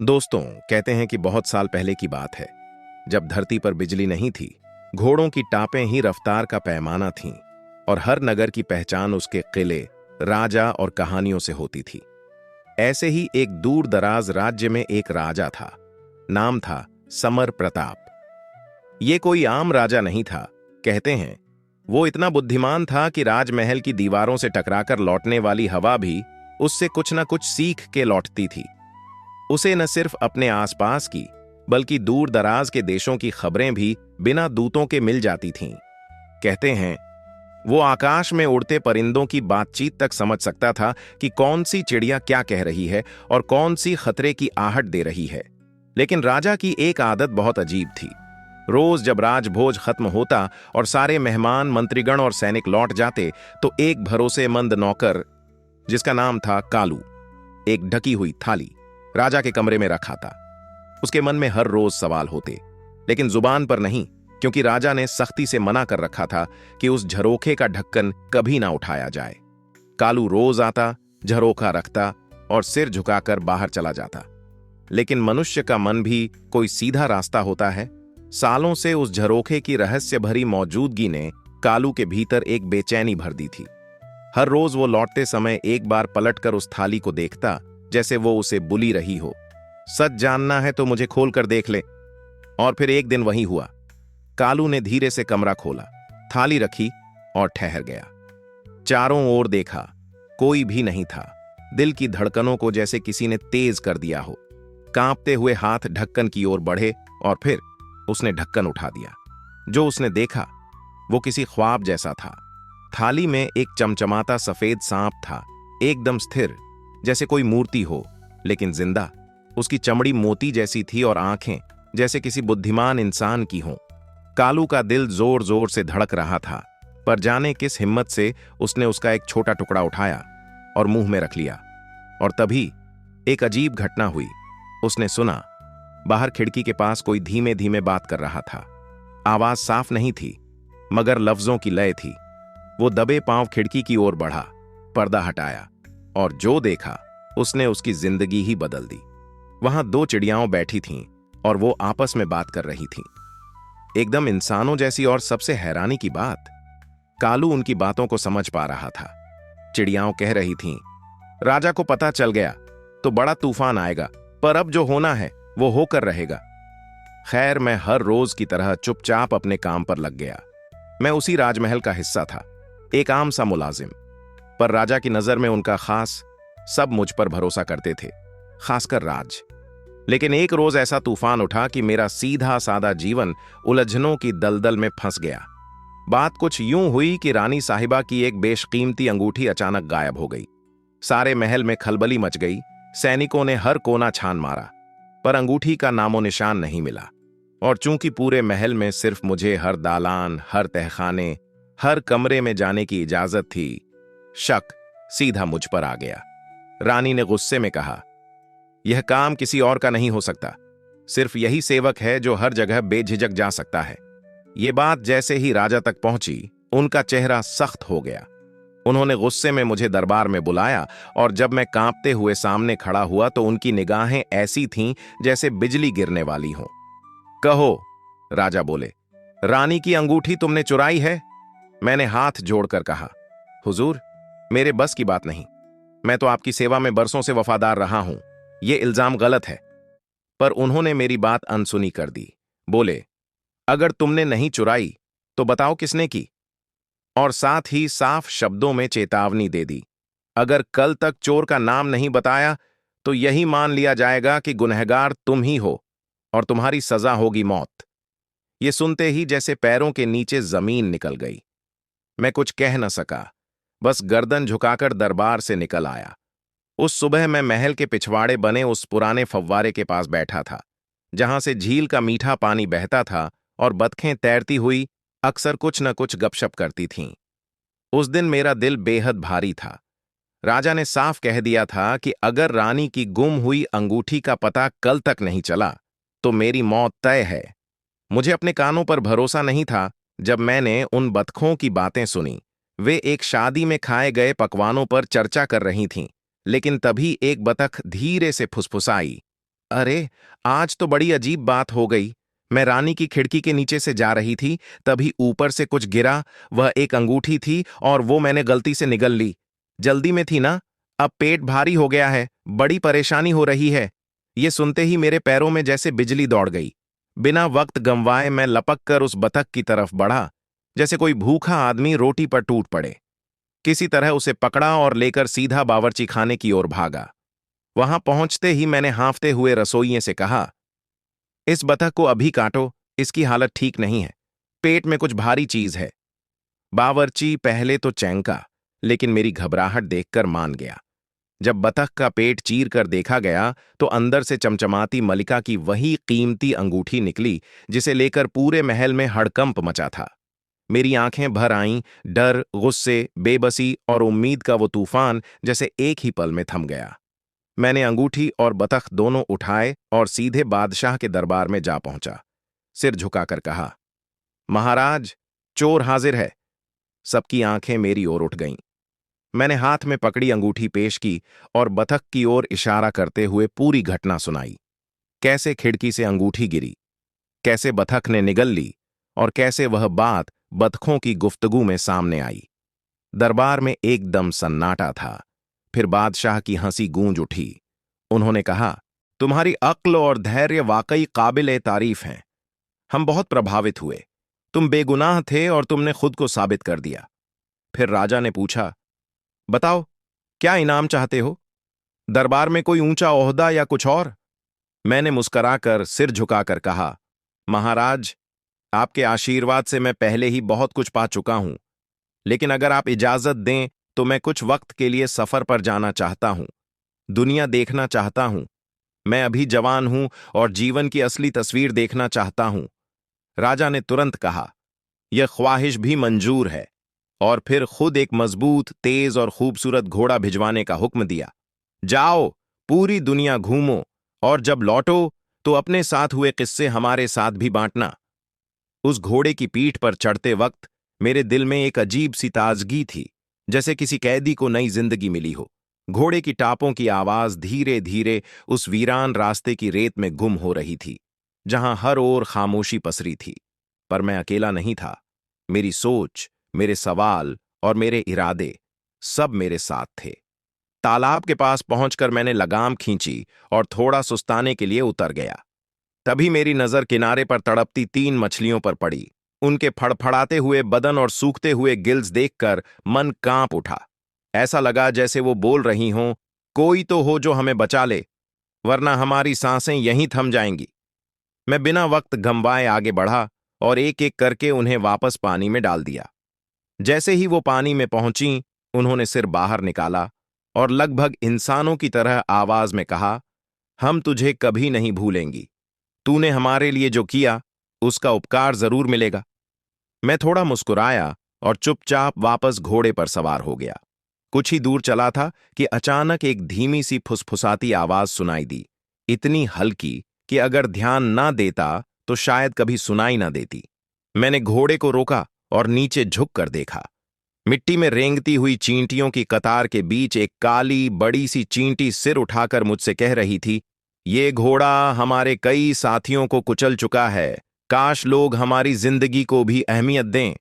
दोस्तों, कहते हैं कि बहुत साल पहले की बात है, जब धरती पर बिजली नहीं थी, घोड़ों की टापें ही रफ्तार का पैमाना थीं और हर नगर की पहचान उसके किले, राजा और कहानियों से होती थी। ऐसे ही एक दूर दराज राज्य में एक राजा था। नाम था समर प्रताप। ये कोई आम राजा नहीं था। कहते हैं वो इतना बुद्धिमान था कि राजमहल की दीवारों से टकराकर लौटने वाली हवा भी उससे कुछ न कुछ सीख के लौटती थी। उसे न सिर्फ अपने आसपास की बल्कि दूर दराज के देशों की खबरें भी बिना दूतों के मिल जाती थीं। कहते हैं वो आकाश में उड़ते परिंदों की बातचीत तक समझ सकता था कि कौन सी चिड़िया क्या कह रही है और कौन सी खतरे की आहट दे रही है। लेकिन राजा की एक आदत बहुत अजीब थी। रोज जब राजभोज खत्म होता और सारे मेहमान, मंत्रीगण और सैनिक लौट जाते, तो एक भरोसेमंद नौकर जिसका नाम था कालू, एक ढकी हुई थाली राजा के कमरे में रखा था। उसके मन में हर रोज सवाल होते, लेकिन जुबान पर नहीं, क्योंकि राजा ने सख्ती से मना कर रखा था कि उस झरोखे का ढक्कन कभी ना उठाया जाए। कालू रोज आता, झरोखा रखता और सिर झुकाकर बाहर चला जाता। लेकिन मनुष्य का मन भी कोई सीधा रास्ता होता है। सालों से उस झरोखे की रहस्य भरी मौजूदगी ने कालू के भीतर एक बेचैनी भर दी थी। हर रोज वो लौटते समय एक बार पलटकर उस थाली को देखता, जैसे वो उसे बुली रही हो, सच जानना है तो मुझे खोल कर देख ले। और फिर एक दिन वही हुआ। कालू ने धीरे से कमरा खोला, थाली रखी और ठहर गया। चारों ओर देखा, कोई भी नहीं था। दिल की धड़कनों को जैसे किसी ने तेज कर दिया हो। कांपते हुए हाथ ढक्कन की ओर बढ़े और फिर उसने ढक्कन उठा दिया। जो उसने देखा वो किसी ख्वाब जैसा था। थाली में एक चमचमाता सफेद सांप था, एकदम स्थिर, जैसे कोई मूर्ति हो, लेकिन जिंदा। उसकी चमड़ी मोती जैसी थी और आंखें जैसे किसी बुद्धिमान इंसान की हों। कालू का दिल जोर जोर से धड़क रहा था, पर जाने किस हिम्मत से उसने उसका एक छोटा टुकड़ा उठाया और मुंह में रख लिया। और तभी एक अजीब घटना हुई। उसने सुना, बाहर खिड़की के पास कोई धीमे धीमे बात कर रहा था। आवाज साफ नहीं थी, मगर लफ्जों की लय थी। वो दबे पांव खिड़की की ओर बढ़ा, पर्दा हटाया और जो देखा उसने उसकी जिंदगी ही बदल दी। वहां दो चिड़ियाओं बैठी थीं और वो आपस में बात कर रही थीं, एकदम इंसानों जैसी। और सबसे हैरानी की बात, कालू उनकी बातों को समझ पा रहा था। चिड़ियाओं कह रही थीं, राजा को पता चल गया तो बड़ा तूफान आएगा, पर अब जो होना है वो होकर रहेगा। खैर, मैं हर रोज की तरह चुपचाप अपने काम पर लग गया। मैं उसी राजमहल का हिस्सा था, एक आम सा मुलाजिम। पर राजा की नजर में उनका खास, सब मुझ पर भरोसा करते थे, खासकर राज। लेकिन एक रोज ऐसा तूफान उठा कि मेरा सीधा सादा जीवन उलझनों की दलदल में फंस गया। बात कुछ यूं हुई कि रानी साहिबा की एक बेशकीमती अंगूठी अचानक गायब हो गई। सारे महल में खलबली मच गई। सैनिकों ने हर कोना छान मारा, पर अंगूठी का नामो निशान नहीं मिला। और चूंकि पूरे महल में सिर्फ मुझे हर दालान, हर तहखाने, हर कमरे में जाने की इजाजत थी, शक सीधा मुझ पर आ गया। रानी ने गुस्से में कहा, यह काम किसी और का नहीं हो सकता। सिर्फ यही सेवक है जो हर जगह बेझिझक जा सकता है। ये बात जैसे ही राजा तक पहुंची, उनका चेहरा सख्त हो गया। उन्होंने गुस्से में मुझे दरबार में बुलाया और जब मैं कांपते हुए सामने खड़ा हुआ तो उनकी निगाहें ऐसी थीं जैसे बिजली गिरने वाली हों। कहो, राजा बोले, रानी की अंगूठी तुमने चुराई है? मैंने हाथ जोड़कर कहा, हुजूर, मेरे बस की बात नहीं। मैं तो आपकी सेवा में बरसों से वफादार रहा हूं। यह इल्जाम गलत है। पर उन्होंने मेरी बात अनसुनी कर दी। बोले, अगर तुमने नहीं चुराई तो बताओ किसने की? और साथ ही साफ शब्दों में चेतावनी दे दी, अगर कल तक चोर का नाम नहीं बताया तो यही मान लिया जाएगा कि गुनहगार तुम ही हो और तुम्हारी सजा होगी मौत। ये सुनते ही जैसे पैरों के नीचे जमीन निकल गई। मैं कुछ कह न सका, बस गर्दन झुकाकर दरबार से निकल आया। उस सुबह मैं महल के पिछवाड़े बने उस पुराने फव्वारे के पास बैठा था, जहां से झील का मीठा पानी बहता था और बतखें तैरती हुई अक्सर कुछ न कुछ गपशप करती थीं। उस दिन मेरा दिल बेहद भारी था। राजा ने साफ कह दिया था कि अगर रानी की गुम हुई अंगूठी का पता कल तक नहीं चला तो मेरी मौत तय है। मुझे अपने कानों पर भरोसा नहीं था जब मैंने उन बतखों की बातें सुनी। वे एक शादी में खाए गए पकवानों पर चर्चा कर रही थीं, लेकिन तभी एक बतख धीरे से फुसफुसाई, अरे, आज तो बड़ी अजीब बात हो गई। मैं रानी की खिड़की के नीचे से जा रही थी, तभी ऊपर से कुछ गिरा। वह एक अंगूठी थी और वो मैंने गलती से निगल ली। जल्दी में थी ना। अब पेट भारी हो गया है, बड़ी परेशानी हो रही है। ये सुनते ही मेरे पैरों में जैसे बिजली दौड़ गई। बिना वक्त गंवाए मैं लपक कर उस बतख की तरफ बढ़ा, जैसे कोई भूखा आदमी रोटी पर टूट पड़े। किसी तरह उसे पकड़ा और लेकर सीधा बावर्ची खाने की ओर भागा। वहां पहुंचते ही मैंने हांफते हुए रसोइये से कहा, इस बतख को अभी काटो, इसकी हालत ठीक नहीं है। पेट में कुछ भारी चीज है। बावर्ची पहले तो चैंका, लेकिन मेरी घबराहट देखकर मान गया। जब बतख का पेट चीर कर देखा गया तो अंदर से चमचमाती मलिका की वही कीमती अंगूठी निकली जिसे लेकर पूरे महल में हड़कंप मचा था। मेरी आंखें भर आईं। डर, गुस्से, बेबसी और उम्मीद का वो तूफान जैसे एक ही पल में थम गया। मैंने अंगूठी और बतख दोनों उठाए और सीधे बादशाह के दरबार में जा पहुंचा। सिर झुकाकर कहा, महाराज, चोर हाजिर है। सबकी आंखें मेरी ओर उठ गईं। मैंने हाथ में पकड़ी अंगूठी पेश की और बतख की ओर इशारा करते हुए पूरी घटना सुनाई। कैसे खिड़की से अंगूठी गिरी, कैसे बतख ने निगल ली और कैसे वह बात बतखों की गुफ्तगू में सामने आई। दरबार में एकदम सन्नाटा था। फिर बादशाह की हंसी गूंज उठी। उन्होंने कहा, तुम्हारी अक्ल और धैर्य वाकई काबिल तारीफ हैं। हम बहुत प्रभावित हुए। तुम बेगुनाह थे और तुमने खुद को साबित कर दिया। फिर राजा ने पूछा, बताओ, क्या इनाम चाहते हो? दरबार में कोई ऊंचा ओहदा या कुछ और? मैंने मुस्कराकर सिर झुकाकर कहा, महाराज, आपके आशीर्वाद से मैं पहले ही बहुत कुछ पा चुका हूं, लेकिन अगर आप इजाजत दें तो मैं कुछ वक्त के लिए सफर पर जाना चाहता हूं। दुनिया देखना चाहता हूं। मैं अभी जवान हूं और जीवन की असली तस्वीर देखना चाहता हूं। राजा ने तुरंत कहा, यह ख्वाहिश भी मंजूर है, और फिर खुद एक मजबूत, तेज और खूबसूरत घोड़ा भिजवाने का हुक्म दिया। जाओ, पूरी दुनिया घूमो, और जब लौटो तो अपने साथ हुए किस्से हमारे साथ भी बांटना। उस घोड़े की पीठ पर चढ़ते वक्त मेरे दिल में एक अजीब सी ताजगी थी, जैसे किसी कैदी को नई जिंदगी मिली हो। घोड़े की टापों की आवाज धीरे धीरे उस वीरान रास्ते की रेत में गुम हो रही थी, जहां हर ओर खामोशी पसरी थी। पर मैं अकेला नहीं था। मेरी सोच, मेरे सवाल और मेरे इरादे सब मेरे साथ थे। तालाब के पास पहुंचकर मैंने लगाम खींची और थोड़ा सुस्ताने के लिए उतर गया। तभी मेरी नजर किनारे पर तड़पती 3 मछलियों पर पड़ी। उनके फड़फड़ाते हुए बदन और सूखते हुए गिल्स देखकर मन कांप उठा। ऐसा लगा जैसे वो बोल रही हों, कोई तो हो जो हमें बचा ले, वरना हमारी सांसें यहीं थम जाएंगी। मैं बिना वक्त गंवाए आगे बढ़ा और एक एक करके उन्हें वापस पानी में डाल दिया। जैसे ही वो पानी में पहुंची, उन्होंने सिर बाहर निकाला और लगभग इंसानों की तरह आवाज में कहा, हम तुझे कभी नहीं भूलेंगी। तूने हमारे लिए जो किया, उसका उपकार जरूर मिलेगा। मैं थोड़ा मुस्कुराया और चुपचाप वापस घोड़े पर सवार हो गया। कुछ ही दूर चला था कि अचानक एक धीमी सी फुसफुसाती आवाज सुनाई दी, इतनी हल्की कि अगर ध्यान ना देता तो शायद कभी सुनाई ना देती। मैंने घोड़े को रोका और नीचे झुक कर देखा। मिट्टी में रेंगती हुई चींटियों की कतार के बीच एक काली बड़ी सी चींटी सिर उठाकर मुझसे कह रही थी, ये घोड़ा हमारे कई साथियों को कुचल चुका है। काश लोग हमारी जिंदगी को भी अहमियत दें।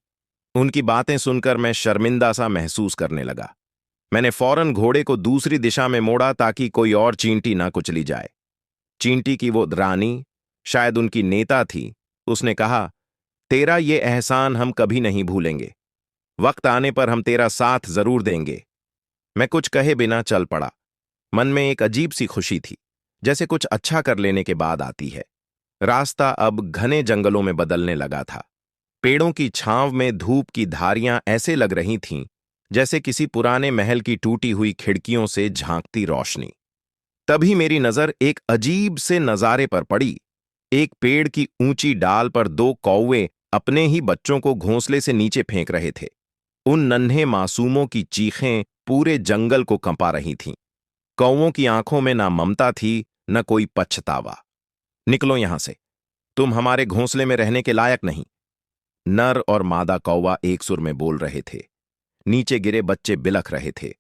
उनकी बातें सुनकर मैं शर्मिंदा सा महसूस करने लगा। मैंने फौरन घोड़े को दूसरी दिशा में मोड़ा ताकि कोई और चींटी ना कुचली जाए। चींटी की वो रानी, शायद उनकी नेता थी, उसने कहा, तेरा ये एहसान हम कभी नहीं भूलेंगे। वक्त आने पर हम तेरा साथ जरूर देंगे। मैं कुछ कहे बिना चल पड़ा। मन में एक अजीब सी खुशी थी, जैसे कुछ अच्छा कर लेने के बाद आती है। रास्ता अब घने जंगलों में बदलने लगा था। पेड़ों की छांव में धूप की धारियां ऐसे लग रही थीं जैसे किसी पुराने महल की टूटी हुई खिड़कियों से झांकती रोशनी। तभी मेरी नजर एक अजीब से नजारे पर पड़ी। एक पेड़ की ऊंची डाल पर 2 कौवे अपने ही बच्चों को घोंसले से नीचे फेंक रहे थे। उन नन्हे मासूमों की चीखें पूरे जंगल को कंपा रही थीं। कौवों की आंखों में ना ममता थी, न कोई पछतावा। निकलो यहां से, तुम हमारे घोंसले में रहने के लायक नहीं। नर और मादा कौवा एक सुर में बोल रहे थे। नीचे गिरे बच्चे बिलख रहे थे।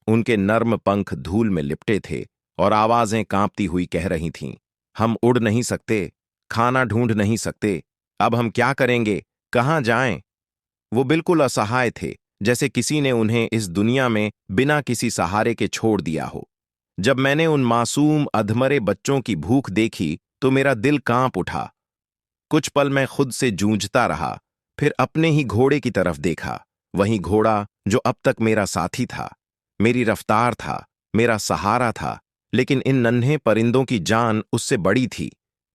उनके नर्म पंख धूल में लिपटे थे और आवाजें कांपती हुई कह रही थीं, हम उड़ नहीं सकते, खाना ढूंढ नहीं सकते, अब हम क्या करेंगे, कहाँ जाएं? वो बिल्कुल असहाय थे, जैसे किसी ने उन्हें इस दुनिया में बिना किसी सहारे के छोड़ दिया हो। जब मैंने उन मासूम अधमरे बच्चों की भूख देखी तो मेरा दिल कांप उठा। कुछ पल मैं खुद से जूझता रहा, फिर अपने ही घोड़े की तरफ देखा। वही घोड़ा जो अब तक मेरा साथी था, मेरी रफ्तार था, मेरा सहारा था, लेकिन इन नन्हे परिंदों की जान उससे बड़ी थी।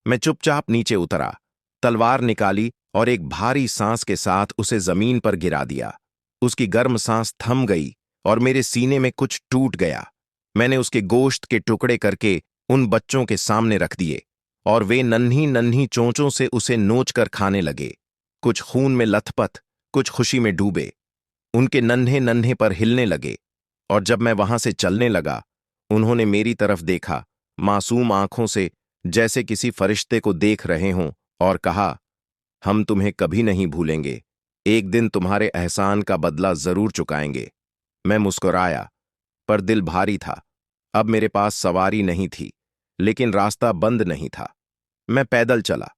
मैं चुपचाप नीचे उतरा, तलवार निकाली और एक भारी सांस के साथ उसे जमीन पर गिरा दिया। उसकी गर्म सांस थम गई और मेरे सीने में कुछ टूट गया। मैंने उसके गोश्त के टुकड़े करके उन बच्चों के सामने रख दिए और वे नन्ही नन्ही चोंचों से उसे नोच कर खाने लगे। कुछ खून में लथपथ, कुछ खुशी में डूबे। उनके नन्हे नन्हे पर हिलने लगे और जब मैं वहां से चलने लगा, उन्होंने मेरी तरफ देखा, मासूम आंखों से, जैसे किसी फरिश्ते को देख रहे हों, और कहा, हम तुम्हें कभी नहीं भूलेंगे, एक दिन तुम्हारे एहसान का बदला जरूर चुकाएंगे। मैं मुस्कुराया, पर दिल भारी था। अब मेरे पास सवारी नहीं थी, लेकिन रास्ता बंद नहीं था। मैं पैदल चला।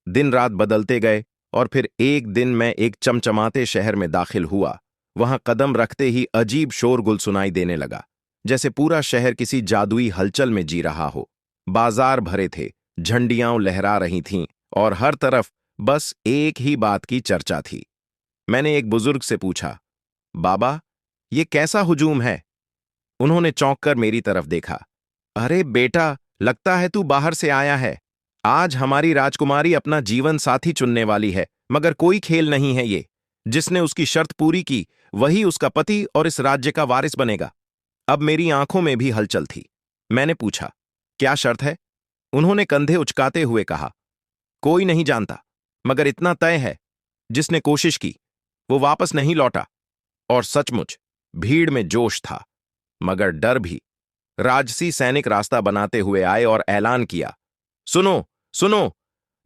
दिन रात बदलते गए और फिर एक दिन मैं एक चमचमाते शहर में दाखिल हुआ। वहां कदम रखते ही अजीब शोरगुल सुनाई देने लगा, जैसे पूरा शहर किसी जादुई हलचल में जी रहा हो। बाजार भरे थे, झंडियां लहरा रही थीं और हर तरफ बस एक ही बात की चर्चा थी। मैंने एक बुजुर्ग से पूछा, बाबा, ये कैसा हुजूम है? उन्होंने चौंक कर मेरी तरफ देखा। अरे बेटा, लगता है तू बाहर से आया है। आज हमारी राजकुमारी अपना जीवन साथी चुनने वाली है, मगर कोई खेल नहीं है ये। जिसने उसकी शर्त पूरी की, वही उसका पति और इस राज्य का वारिस बनेगा। अब मेरी आंखों में भी हलचल थी। मैंने पूछा, क्या शर्त है? उन्होंने कंधे उचकाते हुए कहा, कोई नहीं जानता, मगर इतना तय है, जिसने कोशिश की, वो वापस नहीं लौटा। और सचमुच भीड़ में जोश था, मगर डर भी। राजसी सैनिक रास्ता बनाते हुए आए और ऐलान किया, सुनो, सुनो,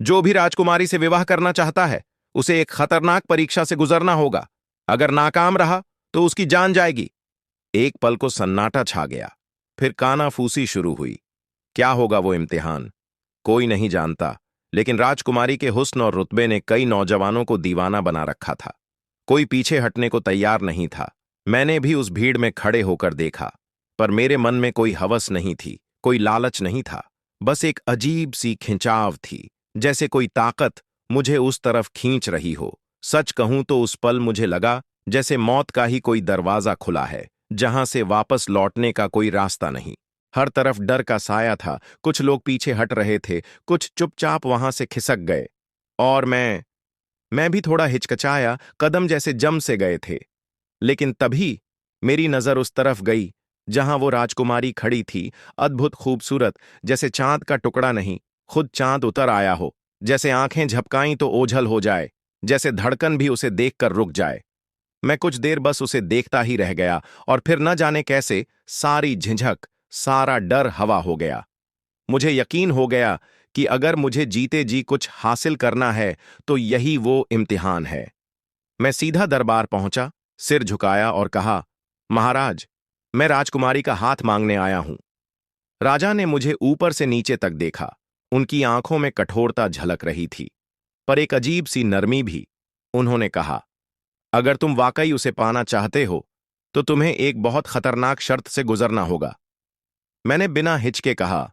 जो भी राजकुमारी से विवाह करना चाहता है, उसे एक खतरनाक परीक्षा से गुजरना होगा। अगर नाकाम रहा तो उसकी जान जाएगी। एक पल को सन्नाटा छा गया, फिर कानाफूसी शुरू हुई। क्या होगा वो इम्तिहान, कोई नहीं जानता, लेकिन राजकुमारी के हुस्न और रुतबे ने कई नौजवानों को दीवाना बना रखा था। कोई पीछे हटने को तैयार नहीं था। मैंने भी उस भीड़ में खड़े होकर देखा, पर मेरे मन में कोई हवस नहीं थी, कोई लालच नहीं था। बस एक अजीब सी खिंचाव थी, जैसे कोई ताकत मुझे उस तरफ खींच रही हो। सच कहूं तो उस पल मुझे लगा जैसे मौत का ही कोई दरवाजा खुला है, जहां से वापस लौटने का कोई रास्ता नहीं। हर तरफ डर का साया था। कुछ लोग पीछे हट रहे थे, कुछ चुपचाप वहां से खिसक गए, और मैं भी थोड़ा हिचकचाया। कदम जैसे जम से गए थे। लेकिन तभी मेरी नजर उस तरफ गई जहां वो राजकुमारी खड़ी थी, अद्भुत खूबसूरत, जैसे चांद का टुकड़ा नहीं, खुद चांद उतर आया हो। जैसे आंखें झपकाईं तो ओझल हो जाए, जैसे धड़कन भी उसे देखकर रुक जाए। मैं कुछ देर बस उसे देखता ही रह गया, और फिर न जाने कैसे सारी झिझक, सारा डर हवा हो गया। मुझे यकीन हो गया कि अगर मुझे जीते जी कुछ हासिल करना है तो यही वो इम्तिहान है। मैं सीधा दरबार पहुंचा, सिर झुकाया और कहा, महाराज, मैं राजकुमारी का हाथ मांगने आया हूं। राजा ने मुझे ऊपर से नीचे तक देखा। उनकी आंखों में कठोरता झलक रही थी, पर एक अजीब सी नरमी भी। उन्होंने कहा, अगर तुम वाकई उसे पाना चाहते हो तो तुम्हें एक बहुत खतरनाक शर्त से गुजरना होगा। मैंने बिना हिचके कहा,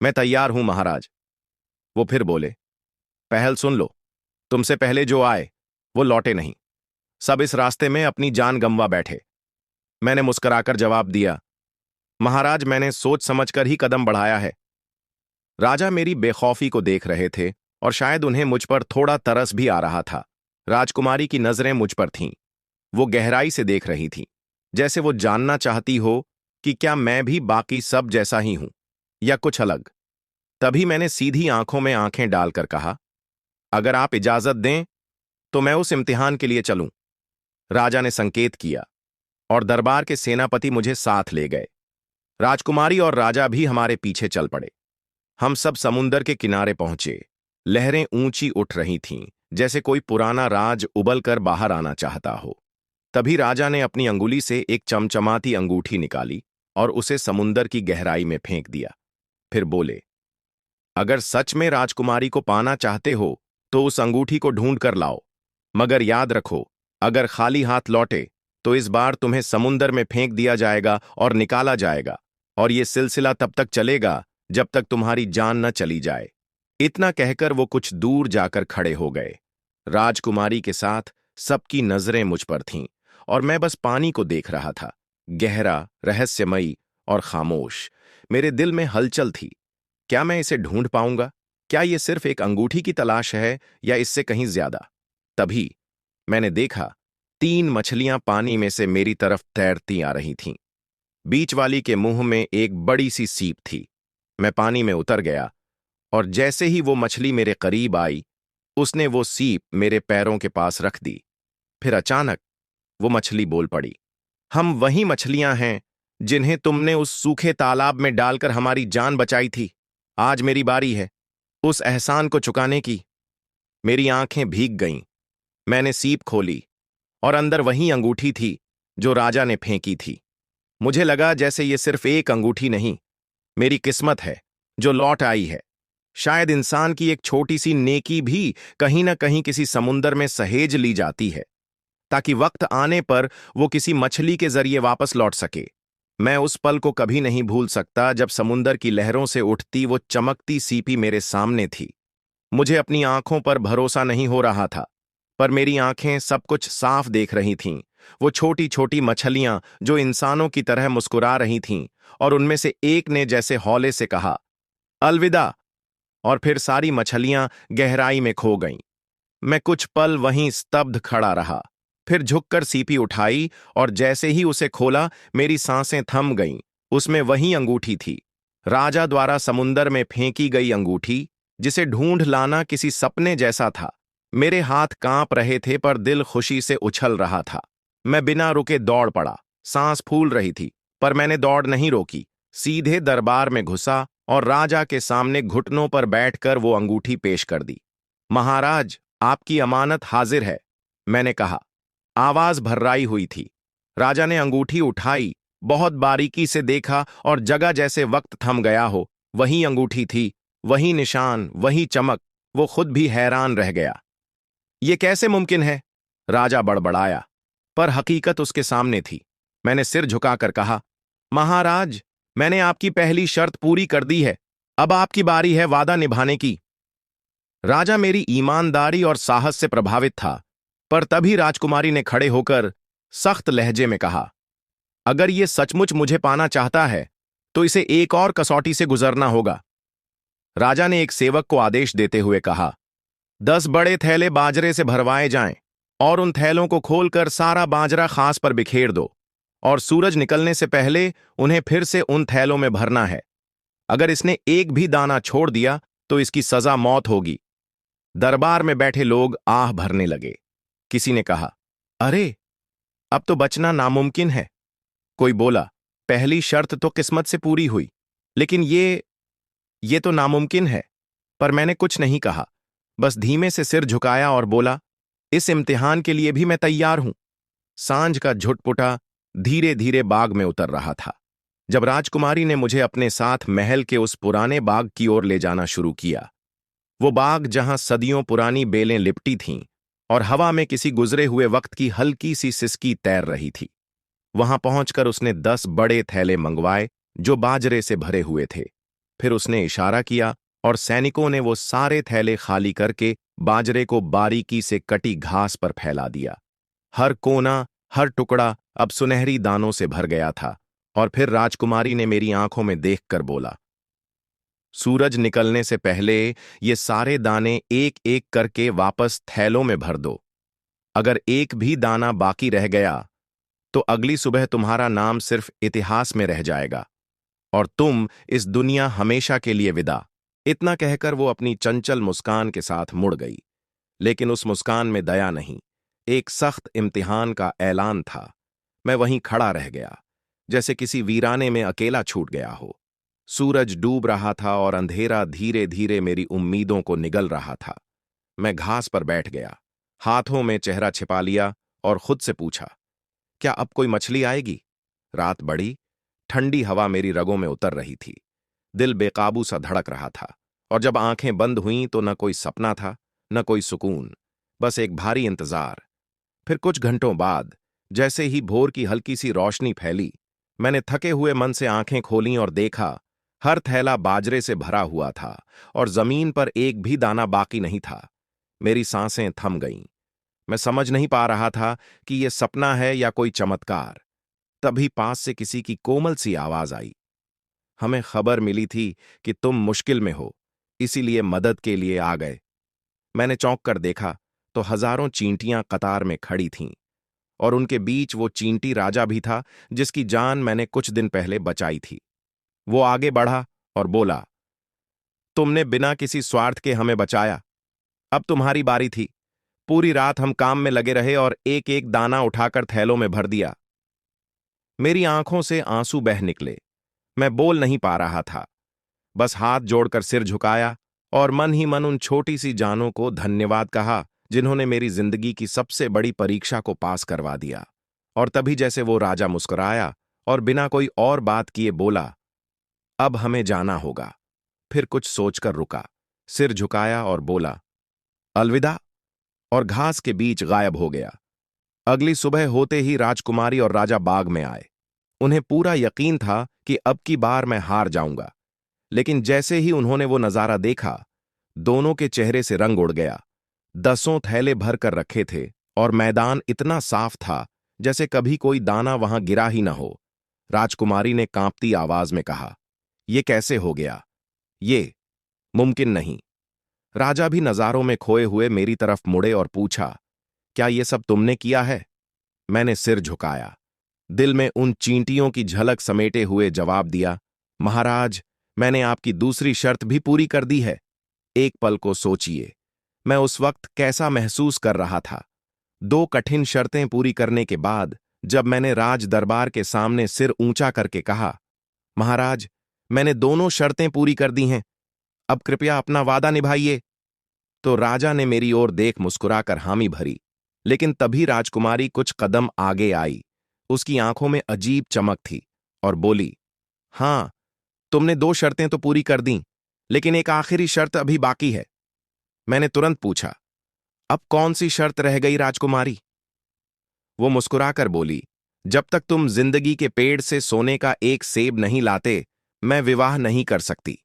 मैं तैयार हूं महाराज। वो फिर बोले, पहल सुन लो, तुमसे पहले जो आए वो लौटे नहीं। सब इस रास्ते में अपनी जान गंवा बैठे। मैंने मुस्कुराकर जवाब दिया, महाराज, मैंने सोच समझकर ही कदम बढ़ाया है। राजा मेरी बेखौफी को देख रहे थे और शायद उन्हें मुझ पर थोड़ा तरस भी आ रहा था। राजकुमारी की नजरें मुझ पर थीं। वो गहराई से देख रही थीं, जैसे वो जानना चाहती हो कि क्या मैं भी बाकी सब जैसा ही हूं या कुछ अलग। तभी मैंने सीधी आंखों में आंखें डालकर कहा, अगर आप इजाजत दें तो मैं उस इम्तिहान के लिए चलूं। राजा ने संकेत किया और दरबार के सेनापति मुझे साथ ले गए। राजकुमारी और राजा भी हमारे पीछे चल पड़े। हम सब समुंदर के किनारे पहुंचे। लहरें ऊंची उठ रही थीं, जैसे कोई पुराना राज उबल कर बाहर आना चाहता हो। तभी राजा ने अपनी अंगुली से एक चमचमाती अंगूठी निकाली और उसे समुंदर की गहराई में फेंक दिया। फिर बोले, अगर सच में राजकुमारी को पाना चाहते हो तो उस अंगूठी को ढूंढ कर लाओ, मगर याद रखो, अगर खाली हाथ लौटे तो इस बार तुम्हें समुंदर में फेंक दिया जाएगा और निकाला जाएगा, और ये सिलसिला तब तक चलेगा जब तक तुम्हारी जान न चली जाए। इतना कहकर वो कुछ दूर जाकर खड़े हो गए। राजकुमारी के साथ सबकी नजरें मुझ पर थीं, और मैं बस पानी को देख रहा था, गहरा, रहस्यमयी और खामोश। मेरे दिल में हलचल थी। क्या मैं इसे ढूंढ पाऊंगा? क्या ये सिर्फ एक अंगूठी की तलाश है या इससे कहीं ज्यादा? तभी मैंने देखा, 3 मछलियां पानी में से मेरी तरफ तैरती आ रही थीं। बीच वाली के मुंह में एक बड़ी सी सीप थी। मैं पानी में उतर गया, और जैसे ही वो मछली मेरे करीब आई, उसने वो सीप मेरे पैरों के पास रख दी। फिर अचानक वो मछली बोल पड़ी, हम वही मछलियां हैं जिन्हें तुमने उस सूखे तालाब में डालकर हमारी जान बचाई थी। आज मेरी बारी है उस एहसान को चुकाने की। मेरी आंखें भीग गईं। मैंने सीप खोली, और अंदर वही अंगूठी थी जो राजा ने फेंकी थी। मुझे लगा जैसे ये सिर्फ एक अंगूठी नहीं, मेरी किस्मत है जो लौट आई है। शायद इंसान की एक छोटी सी नेकी भी कहीं ना कहीं किसी समुंदर में सहेज ली जाती है, ताकि वक्त आने पर वो किसी मछली के जरिए वापस लौट सके। मैं उस पल को कभी नहीं भूल सकता जब समुंदर की लहरों से उठती वो चमकती सीपी मेरे सामने थी। मुझे अपनी आंखों पर भरोसा नहीं हो रहा था, पर मेरी आंखें सब कुछ साफ देख रही थीं। वो छोटी छोटी मछलियां जो इंसानों की तरह मुस्कुरा रही थीं, और उनमें से एक ने जैसे हौले से कहा, अलविदा। और फिर सारी मछलियां गहराई में खो गईं। मैं कुछ पल वहीं स्तब्ध खड़ा रहा, फिर झुककर सीपी उठाई, और जैसे ही उसे खोला मेरी सांसें थम गईं। उसमें वही अंगूठी थी, राजा द्वारा समुंदर में फेंकी गई अंगूठी, जिसे ढूंढ लाना किसी सपने जैसा था। मेरे हाथ कांप रहे थे, पर दिल खुशी से उछल रहा था। मैं बिना रुके दौड़ पड़ा। सांस फूल रही थी, पर मैंने दौड़ नहीं रोकी। सीधे दरबार में घुसा और राजा के सामने घुटनों पर बैठकर वो अंगूठी पेश कर दी। महाराज, आपकी अमानत हाजिर है, मैंने कहा। आवाज भर्राई हुई थी। राजा ने अंगूठी उठाई, बहुत बारीकी से देखा, और जगह जैसे वक्त थम गया हो, वही अंगूठी थी, वही निशान, वही चमक। वो खुद भी हैरान रह गया। ये कैसे मुमकिन है? राजा बड़बड़ाया, पर हकीकत उसके सामने थी। मैंने सिर झुकाकर कहा, महाराज, मैंने आपकी पहली शर्त पूरी कर दी है। अब आपकी बारी है वादा निभाने की। राजा मेरी ईमानदारी और साहस से प्रभावित था, पर तभी राजकुमारी ने खड़े होकर सख्त लहजे में कहा, अगर ये सचमुच मुझे पाना चाहता है तो इसे एक और कसौटी से गुजरना होगा। राजा ने एक सेवक को आदेश देते हुए कहा, 10 बड़े थैले बाजरे से भरवाए जाएं, और उन थैलों को खोलकर सारा बाजरा खास पर बिखेर दो, और सूरज निकलने से पहले उन्हें फिर से उन थैलों में भरना है। अगर इसने एक भी दाना छोड़ दिया तो इसकी सजा मौत होगी। दरबार में बैठे लोग आह भरने लगे। किसी ने कहा, अरे, अब तो बचना नामुमकिन है। कोई बोला, पहली शर्त तो किस्मत से पूरी हुई, लेकिन ये तो नामुमकिन है। पर मैंने कुछ नहीं कहा, बस धीमे से सिर झुकाया और बोला, इस इम्तिहान के लिए भी मैं तैयार हूं। सांझ का झुटपुटा धीरे धीरे बाग में उतर रहा था। जब राजकुमारी ने मुझे अपने साथ महल के उस पुराने बाग की ओर ले जाना शुरू किया, वो बाग जहां सदियों पुरानी बेलें लिपटी थीं और हवा में किसी गुजरे हुए वक्त की हल्की सी सिसकी तैर रही थी, वहां पहुंचकर उसने 10 बड़े थैले मंगवाए जो बाजरे से भरे हुए थे। फिर उसने इशारा किया, और सैनिकों ने वो सारे थैले खाली करके बाजरे को बारीकी से कटी घास पर फैला दिया। हर कोना, हर टुकड़ा अब सुनहरी दानों से भर गया था। और फिर राजकुमारी ने मेरी आंखों में देखकर बोला, सूरज निकलने से पहले ये सारे दाने एक एक करके वापस थैलों में भर दो। अगर एक भी दाना बाकी रह गया तो अगली सुबह तुम्हारा नाम सिर्फ इतिहास में रह जाएगा, और तुम इस दुनिया हमेशा के लिए विदा। इतना कहकर वो अपनी चंचल मुस्कान के साथ मुड़ गई, लेकिन उस मुस्कान में दया नहीं, एक सख्त इम्तिहान का ऐलान था। मैं वहीं खड़ा रह गया, जैसे किसी वीराने में अकेला छूट गया हो। सूरज डूब रहा था और अंधेरा धीरे धीरे मेरी उम्मीदों को निगल रहा था। मैं घास पर बैठ गया, हाथों में चेहरा छिपा लिया और खुद से पूछा, क्या अब कोई मछली आएगी? रात बढ़ी, ठंडी हवा मेरी रगों में उतर रही थी। दिल बेकाबू सा धड़क रहा था, और जब आंखें बंद हुईं तो न कोई सपना था, न कोई सुकून, बस एक भारी इंतजार। फिर कुछ घंटों बाद, जैसे ही भोर की हल्की सी रोशनी फैली, मैंने थके हुए मन से आंखें खोलीं और देखा, हर थैला बाजरे से भरा हुआ था और जमीन पर एक भी दाना बाकी नहीं था। मेरी सांसें थम गईं। मैं समझ नहीं पा रहा था कि यह सपना है या कोई चमत्कार। तभी पास से किसी की कोमल सी आवाज आई। हमें खबर मिली थी कि तुम मुश्किल में हो, इसीलिए मदद के लिए आ गए। मैंने चौंक कर देखा तो हजारों चींटियां कतार में खड़ी थीं और उनके बीच वो चींटी राजा भी था जिसकी जान मैंने कुछ दिन पहले बचाई थी। वो आगे बढ़ा और बोला, तुमने बिना किसी स्वार्थ के हमें बचाया। अब तुम्हारी बारी थी। पूरी रात हम काम में लगे रहे और एक एक दाना उठाकर थैलों में भर दिया। मेरी आंखों से आंसू बह निकले। मैं बोल नहीं पा रहा था, बस हाथ जोड़कर सिर झुकाया और मन ही मन उन छोटी सी जानों को धन्यवाद कहा जिन्होंने मेरी जिंदगी की सबसे बड़ी परीक्षा को पास करवा दिया। और तभी जैसे वो राजा मुस्कुराया और बिना कोई और बात किए बोला, अब हमें जाना होगा। फिर कुछ सोचकर रुका, सिर झुकाया और बोला, अलविदा, और घास के बीच गायब हो गया। अगली सुबह होते ही राजकुमारी और राजा बाग में आए। उन्हें पूरा यकीन था कि अब की बार मैं हार जाऊंगा, लेकिन जैसे ही उन्होंने वो नजारा देखा, दोनों के चेहरे से रंग उड़ गया। दसों थैले भर कर रखे थे और मैदान इतना साफ था जैसे कभी कोई दाना वहां गिरा ही न हो। राजकुमारी ने कांपती आवाज में कहा, ये कैसे हो गया? ये मुमकिन नहीं। राजा भी नजारों में खोए हुए मेरी तरफ मुड़े और पूछा, क्या ये सब तुमने किया है? मैंने सिर झुकाया, दिल में उन चींटियों की झलक समेटे हुए जवाब दिया, महाराज, मैंने आपकी दूसरी शर्त भी पूरी कर दी है। एक पल को सोचिए, मैं उस वक्त कैसा महसूस कर रहा था। दो कठिन शर्तें पूरी करने के बाद जब मैंने राज दरबार के सामने सिर ऊंचा करके कहा, महाराज, मैंने दोनों शर्तें पूरी कर दी हैं, अब कृपया अपना वादा निभाइए, तो राजा ने मेरी ओर देख मुस्कुराकर हामी भरी। लेकिन तभी राजकुमारी कुछ कदम आगे आई। उसकी आंखों में अजीब चमक थी और बोली, हां, तुमने दो शर्तें तो पूरी कर दी, लेकिन एक आखिरी शर्त अभी बाकी है। मैंने तुरंत पूछा, अब कौन सी शर्त रह गई राजकुमारी? वो मुस्कुराकर बोली, जब तक तुम जिंदगी के पेड़ से सोने का एक सेब नहीं लाते, मैं विवाह नहीं कर सकती।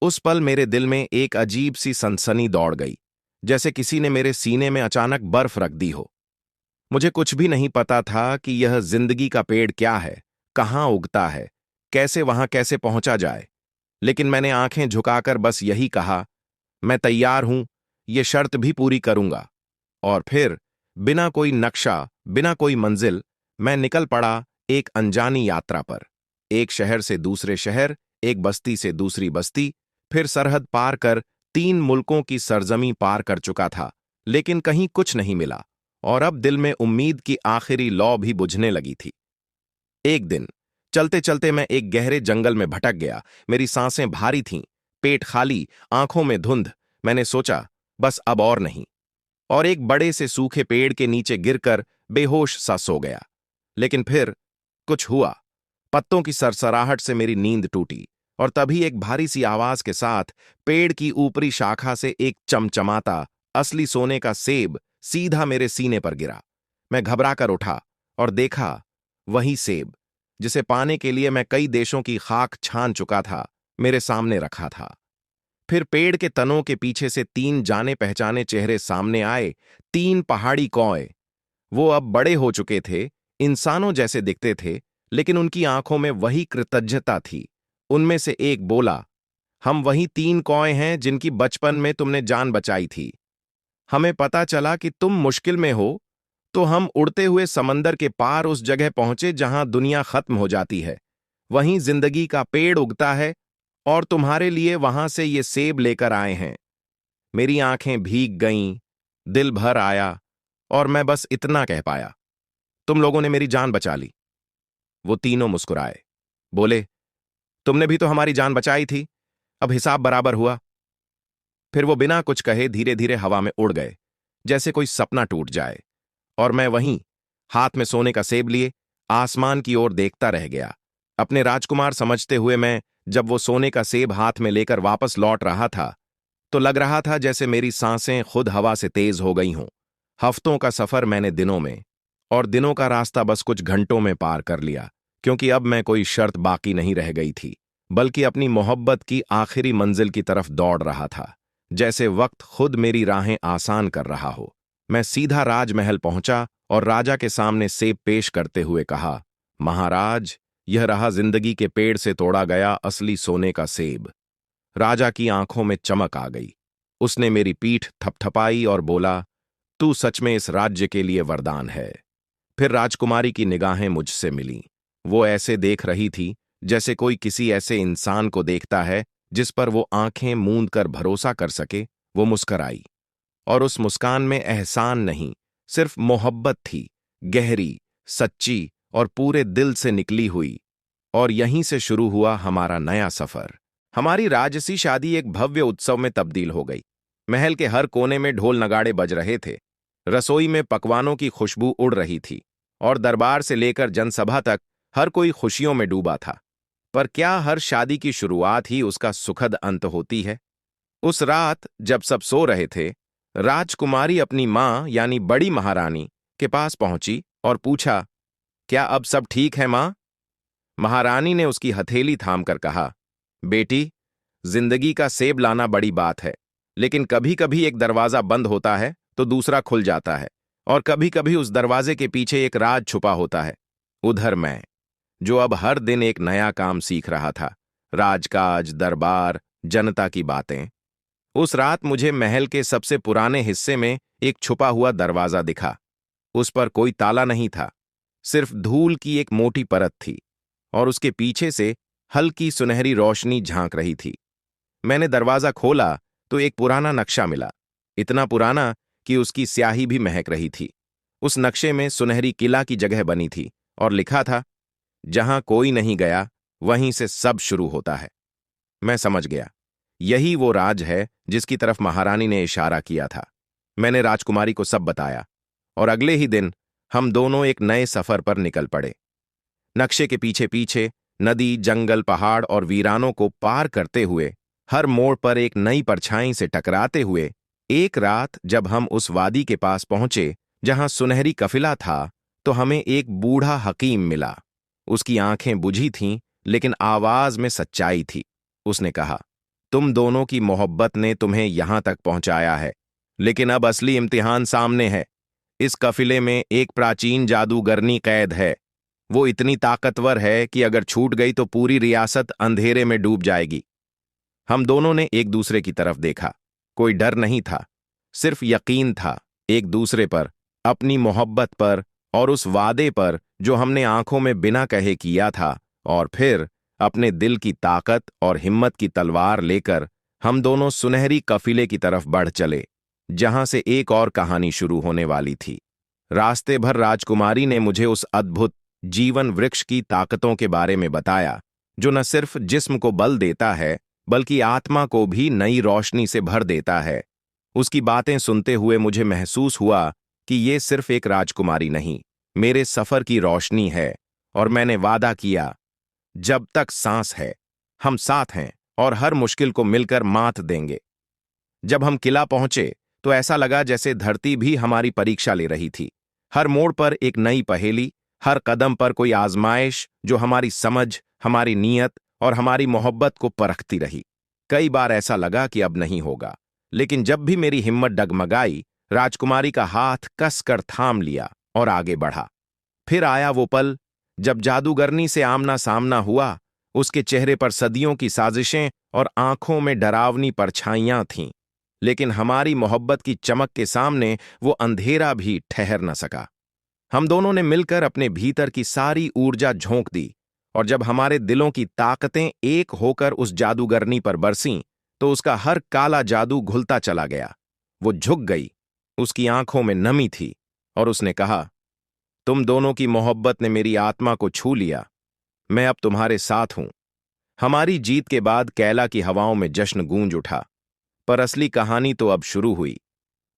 उस पल मेरे दिल में एक अजीब सी सनसनी दौड़ गई, जैसे किसी ने मेरे सीने में अचानक बर्फ रख दी हो। मुझे कुछ भी नहीं पता था कि यह जिंदगी का पेड़ क्या है, कहाँ उगता है, कैसे पहुंचा जाए। लेकिन मैंने आंखें झुकाकर बस यही कहा, मैं तैयार हूं, ये शर्त भी पूरी करूंगा। और फिर बिना कोई नक्शा, बिना कोई मंजिल, मैं निकल पड़ा एक अनजानी यात्रा पर। एक शहर से दूसरे शहर, एक बस्ती से दूसरी बस्ती, फिर सरहद पार कर 3 मुल्कों की सरजमी पार कर चुका था, लेकिन कहीं कुछ नहीं मिला और अब दिल में उम्मीद की आखिरी लौ भी बुझने लगी थी। एक दिन चलते चलते मैं एक गहरे जंगल में भटक गया। मेरी सांसें भारी थीं, पेट खाली, आंखों में धुंध। मैंने सोचा, बस अब और नहीं, और एक बड़े से सूखे पेड़ के नीचे गिरकर बेहोश सा सो गया। लेकिन फिर कुछ हुआ। पत्तों की सरसराहट से मेरी नींद टूटी और तभी एक भारी सी आवाज के साथ पेड़ की ऊपरी शाखा से एक चमचमाता असली सोने का सेब सीधा मेरे सीने पर गिरा। मैं घबराकर उठा और देखा, वही सेब जिसे पाने के लिए मैं कई देशों की खाक छान चुका था, मेरे सामने रखा था। फिर पेड़ के तनों के पीछे से 3 जाने पहचाने चेहरे सामने आए, 3 पहाड़ी कौए। वो अब बड़े हो चुके थे, इंसानों जैसे दिखते थे, लेकिन उनकी आंखों में वही कृतज्ञता थी। उनमें से एक बोला, हम वही 3 कौए हैं जिनकी बचपन में तुमने जान बचाई थी। हमें पता चला कि तुम मुश्किल में हो, तो हम उड़ते हुए समंदर के पार उस जगह पहुंचे जहां दुनिया खत्म हो जाती है। वहीं जिंदगी का पेड़ उगता है और तुम्हारे लिए वहां से ये सेब लेकर आए हैं। मेरी आंखें भीग गईं, दिल भर आया और मैं बस इतना कह पाया, तुम लोगों ने मेरी जान बचा ली। वो तीनों मुस्कुराए, बोले, तुमने भी तो हमारी जान बचाई थी, अब हिसाब बराबर हुआ। फिर वो बिना कुछ कहे धीरे धीरे हवा में उड़ गए, जैसे कोई सपना टूट जाए, और मैं वहीं हाथ में सोने का सेब लिए आसमान की ओर देखता रह गया। अपने राजकुमार समझते हुए मैं जब वो सोने का सेब हाथ में लेकर वापस लौट रहा था तो लग रहा था जैसे मेरी सांसें खुद हवा से तेज हो गई हों। हफ्तों का सफर मैंने दिनों में, और दिनों का रास्ता बस कुछ घंटों में पार कर लिया, क्योंकि अब मैं कोई शर्त बाकी नहीं रह गई थी, बल्कि अपनी मोहब्बत की आखिरी मंजिल की तरफ दौड़ रहा था, जैसे वक्त खुद मेरी राहें आसान कर रहा हो। मैं सीधा राजमहल पहुंचा और राजा के सामने सेब पेश करते हुए कहा, महाराज, यह रहा जिंदगी के पेड़ से तोड़ा गया असली सोने का सेब। राजा की आंखों में चमक आ गई। उसने मेरी पीठ थपथपाई और बोला, तू सच में इस राज्य के लिए वरदान है। फिर राजकुमारी की निगाहें मुझसे मिलीं। वो ऐसे देख रही थी जैसे कोई किसी ऐसे इंसान को देखता है जिस पर वो आंखें मूंद कर भरोसा कर सके। वो मुस्कराई, और उस मुस्कान में एहसान नहीं, सिर्फ मोहब्बत थी, गहरी, सच्ची और पूरे दिल से निकली हुई। और यहीं से शुरू हुआ हमारा नया सफर। हमारी राजसी शादी एक भव्य उत्सव में तब्दील हो गई। महल के हर कोने में ढोल नगाड़े बज रहे थे, रसोई में पकवानों की खुशबू उड़ रही थी, और दरबार से लेकर जनसभा तक हर कोई खुशियों में डूबा था। पर क्या हर शादी की शुरुआत ही उसका सुखद अंत होती है? उस रात जब सब सो रहे थे, राजकुमारी अपनी मां यानी बड़ी महारानी के पास पहुंची और पूछा, क्या अब सब ठीक है मां? महारानी ने उसकी हथेली थामकर कहा, बेटी, जिंदगी का सेब लाना बड़ी बात है, लेकिन कभी कभी एक दरवाजा बंद होता है तो दूसरा खुल जाता है, और कभी कभी उस दरवाजे के पीछे एक राज छुपा होता है। उधर मैं, जो अब हर दिन एक नया काम सीख रहा था, राजकाज, दरबार, जनता की बातें। उस रात मुझे महल के सबसे पुराने हिस्से में एक छुपा हुआ दरवाजा दिखा। उस पर कोई ताला नहीं था, सिर्फ धूल की एक मोटी परत थी, और उसके पीछे से हल्की सुनहरी रोशनी झांक रही थी। मैंने दरवाजा खोला तो एक पुराना नक्शा मिला, इतना पुराना कि उसकी स्याही भी महक रही थी। उस नक्शे में सुनहरी किला की जगह बनी थी और लिखा था, जहां कोई नहीं गया वहीं से सब शुरू होता है। मैं समझ गया, यही वो राज है जिसकी तरफ महारानी ने इशारा किया था। मैंने राजकुमारी को सब बताया, और अगले ही दिन हम दोनों एक नए सफर पर निकल पड़े। नक्शे के पीछे पीछे नदी, जंगल, पहाड़ और वीरानों को पार करते हुए, हर मोड़ पर एक नई परछाई से टकराते हुए, एक रात जब हम उस वादी के पास पहुंचे जहां सुनहरी कफिला था, तो हमें एक बूढ़ा हकीम मिला। उसकी आंखें बुझी थीं, लेकिन आवाज में सच्चाई थी। उसने कहा, तुम दोनों की मोहब्बत ने तुम्हें यहां तक पहुंचाया है, लेकिन अब असली इम्तिहान सामने है। इस कफिले में एक प्राचीन जादूगरनी कैद है। वो इतनी ताकतवर है कि अगर छूट गई तो पूरी रियासत अंधेरे में डूब जाएगी। हम दोनों ने एक दूसरे की तरफ देखा। कोई डर नहीं था, सिर्फ यकीन था, एक दूसरे पर, अपनी मोहब्बत पर, और उस वादे पर जो हमने आंखों में बिना कहे किया था। और फिर अपने दिल की ताकत और हिम्मत की तलवार लेकर हम दोनों सुनहरी कफिले की तरफ बढ़ चले, जहां से एक और कहानी शुरू होने वाली थी। रास्ते भर राजकुमारी ने मुझे उस अद्भुत जीवन वृक्ष की ताकतों के बारे में बताया, जो न सिर्फ जिस्म को बल देता है बल्कि आत्मा को भी नई रोशनी से भर देता है। उसकी बातें सुनते हुए मुझे महसूस हुआ कि ये सिर्फ एक राजकुमारी नहीं, मेरे सफर की रोशनी है। और मैंने वादा किया, जब तक सांस है हम साथ हैं और हर मुश्किल को मिलकर मात देंगे। जब हम किला पहुंचे तो ऐसा लगा जैसे धरती भी हमारी परीक्षा ले रही थी। हर मोड़ पर एक नई पहेली, हर कदम पर कोई आजमाइश जो हमारी समझ, हमारी नीयत और हमारी मोहब्बत को परखती रही। कई बार ऐसा लगा कि अब नहीं होगा, लेकिन जब भी मेरी हिम्मत डगमगाई, राजकुमारी का हाथ कसकर थाम लिया और आगे बढ़ा। फिर आया वो पल जब जादूगरनी से आमना सामना हुआ। उसके चेहरे पर सदियों की साजिशें और आंखों में डरावनी परछाइयां थीं, लेकिन हमारी मोहब्बत की चमक के सामने वो अंधेरा भी ठहर न सका। हम दोनों ने मिलकर अपने भीतर की सारी ऊर्जा झोंक दी, और जब हमारे दिलों की ताकतें एक होकर उस जादूगरनी पर बरसीं, तो उसका हर काला जादू घुलता चला गया। वो झुक गई, उसकी आंखों में नमी थी, और उसने कहा, तुम दोनों की मोहब्बत ने मेरी आत्मा को छू लिया। मैं अब तुम्हारे साथ हूं। हमारी जीत के बाद कैला की हवाओं में जश्न गूंज उठा, पर असली कहानी तो अब शुरू हुई।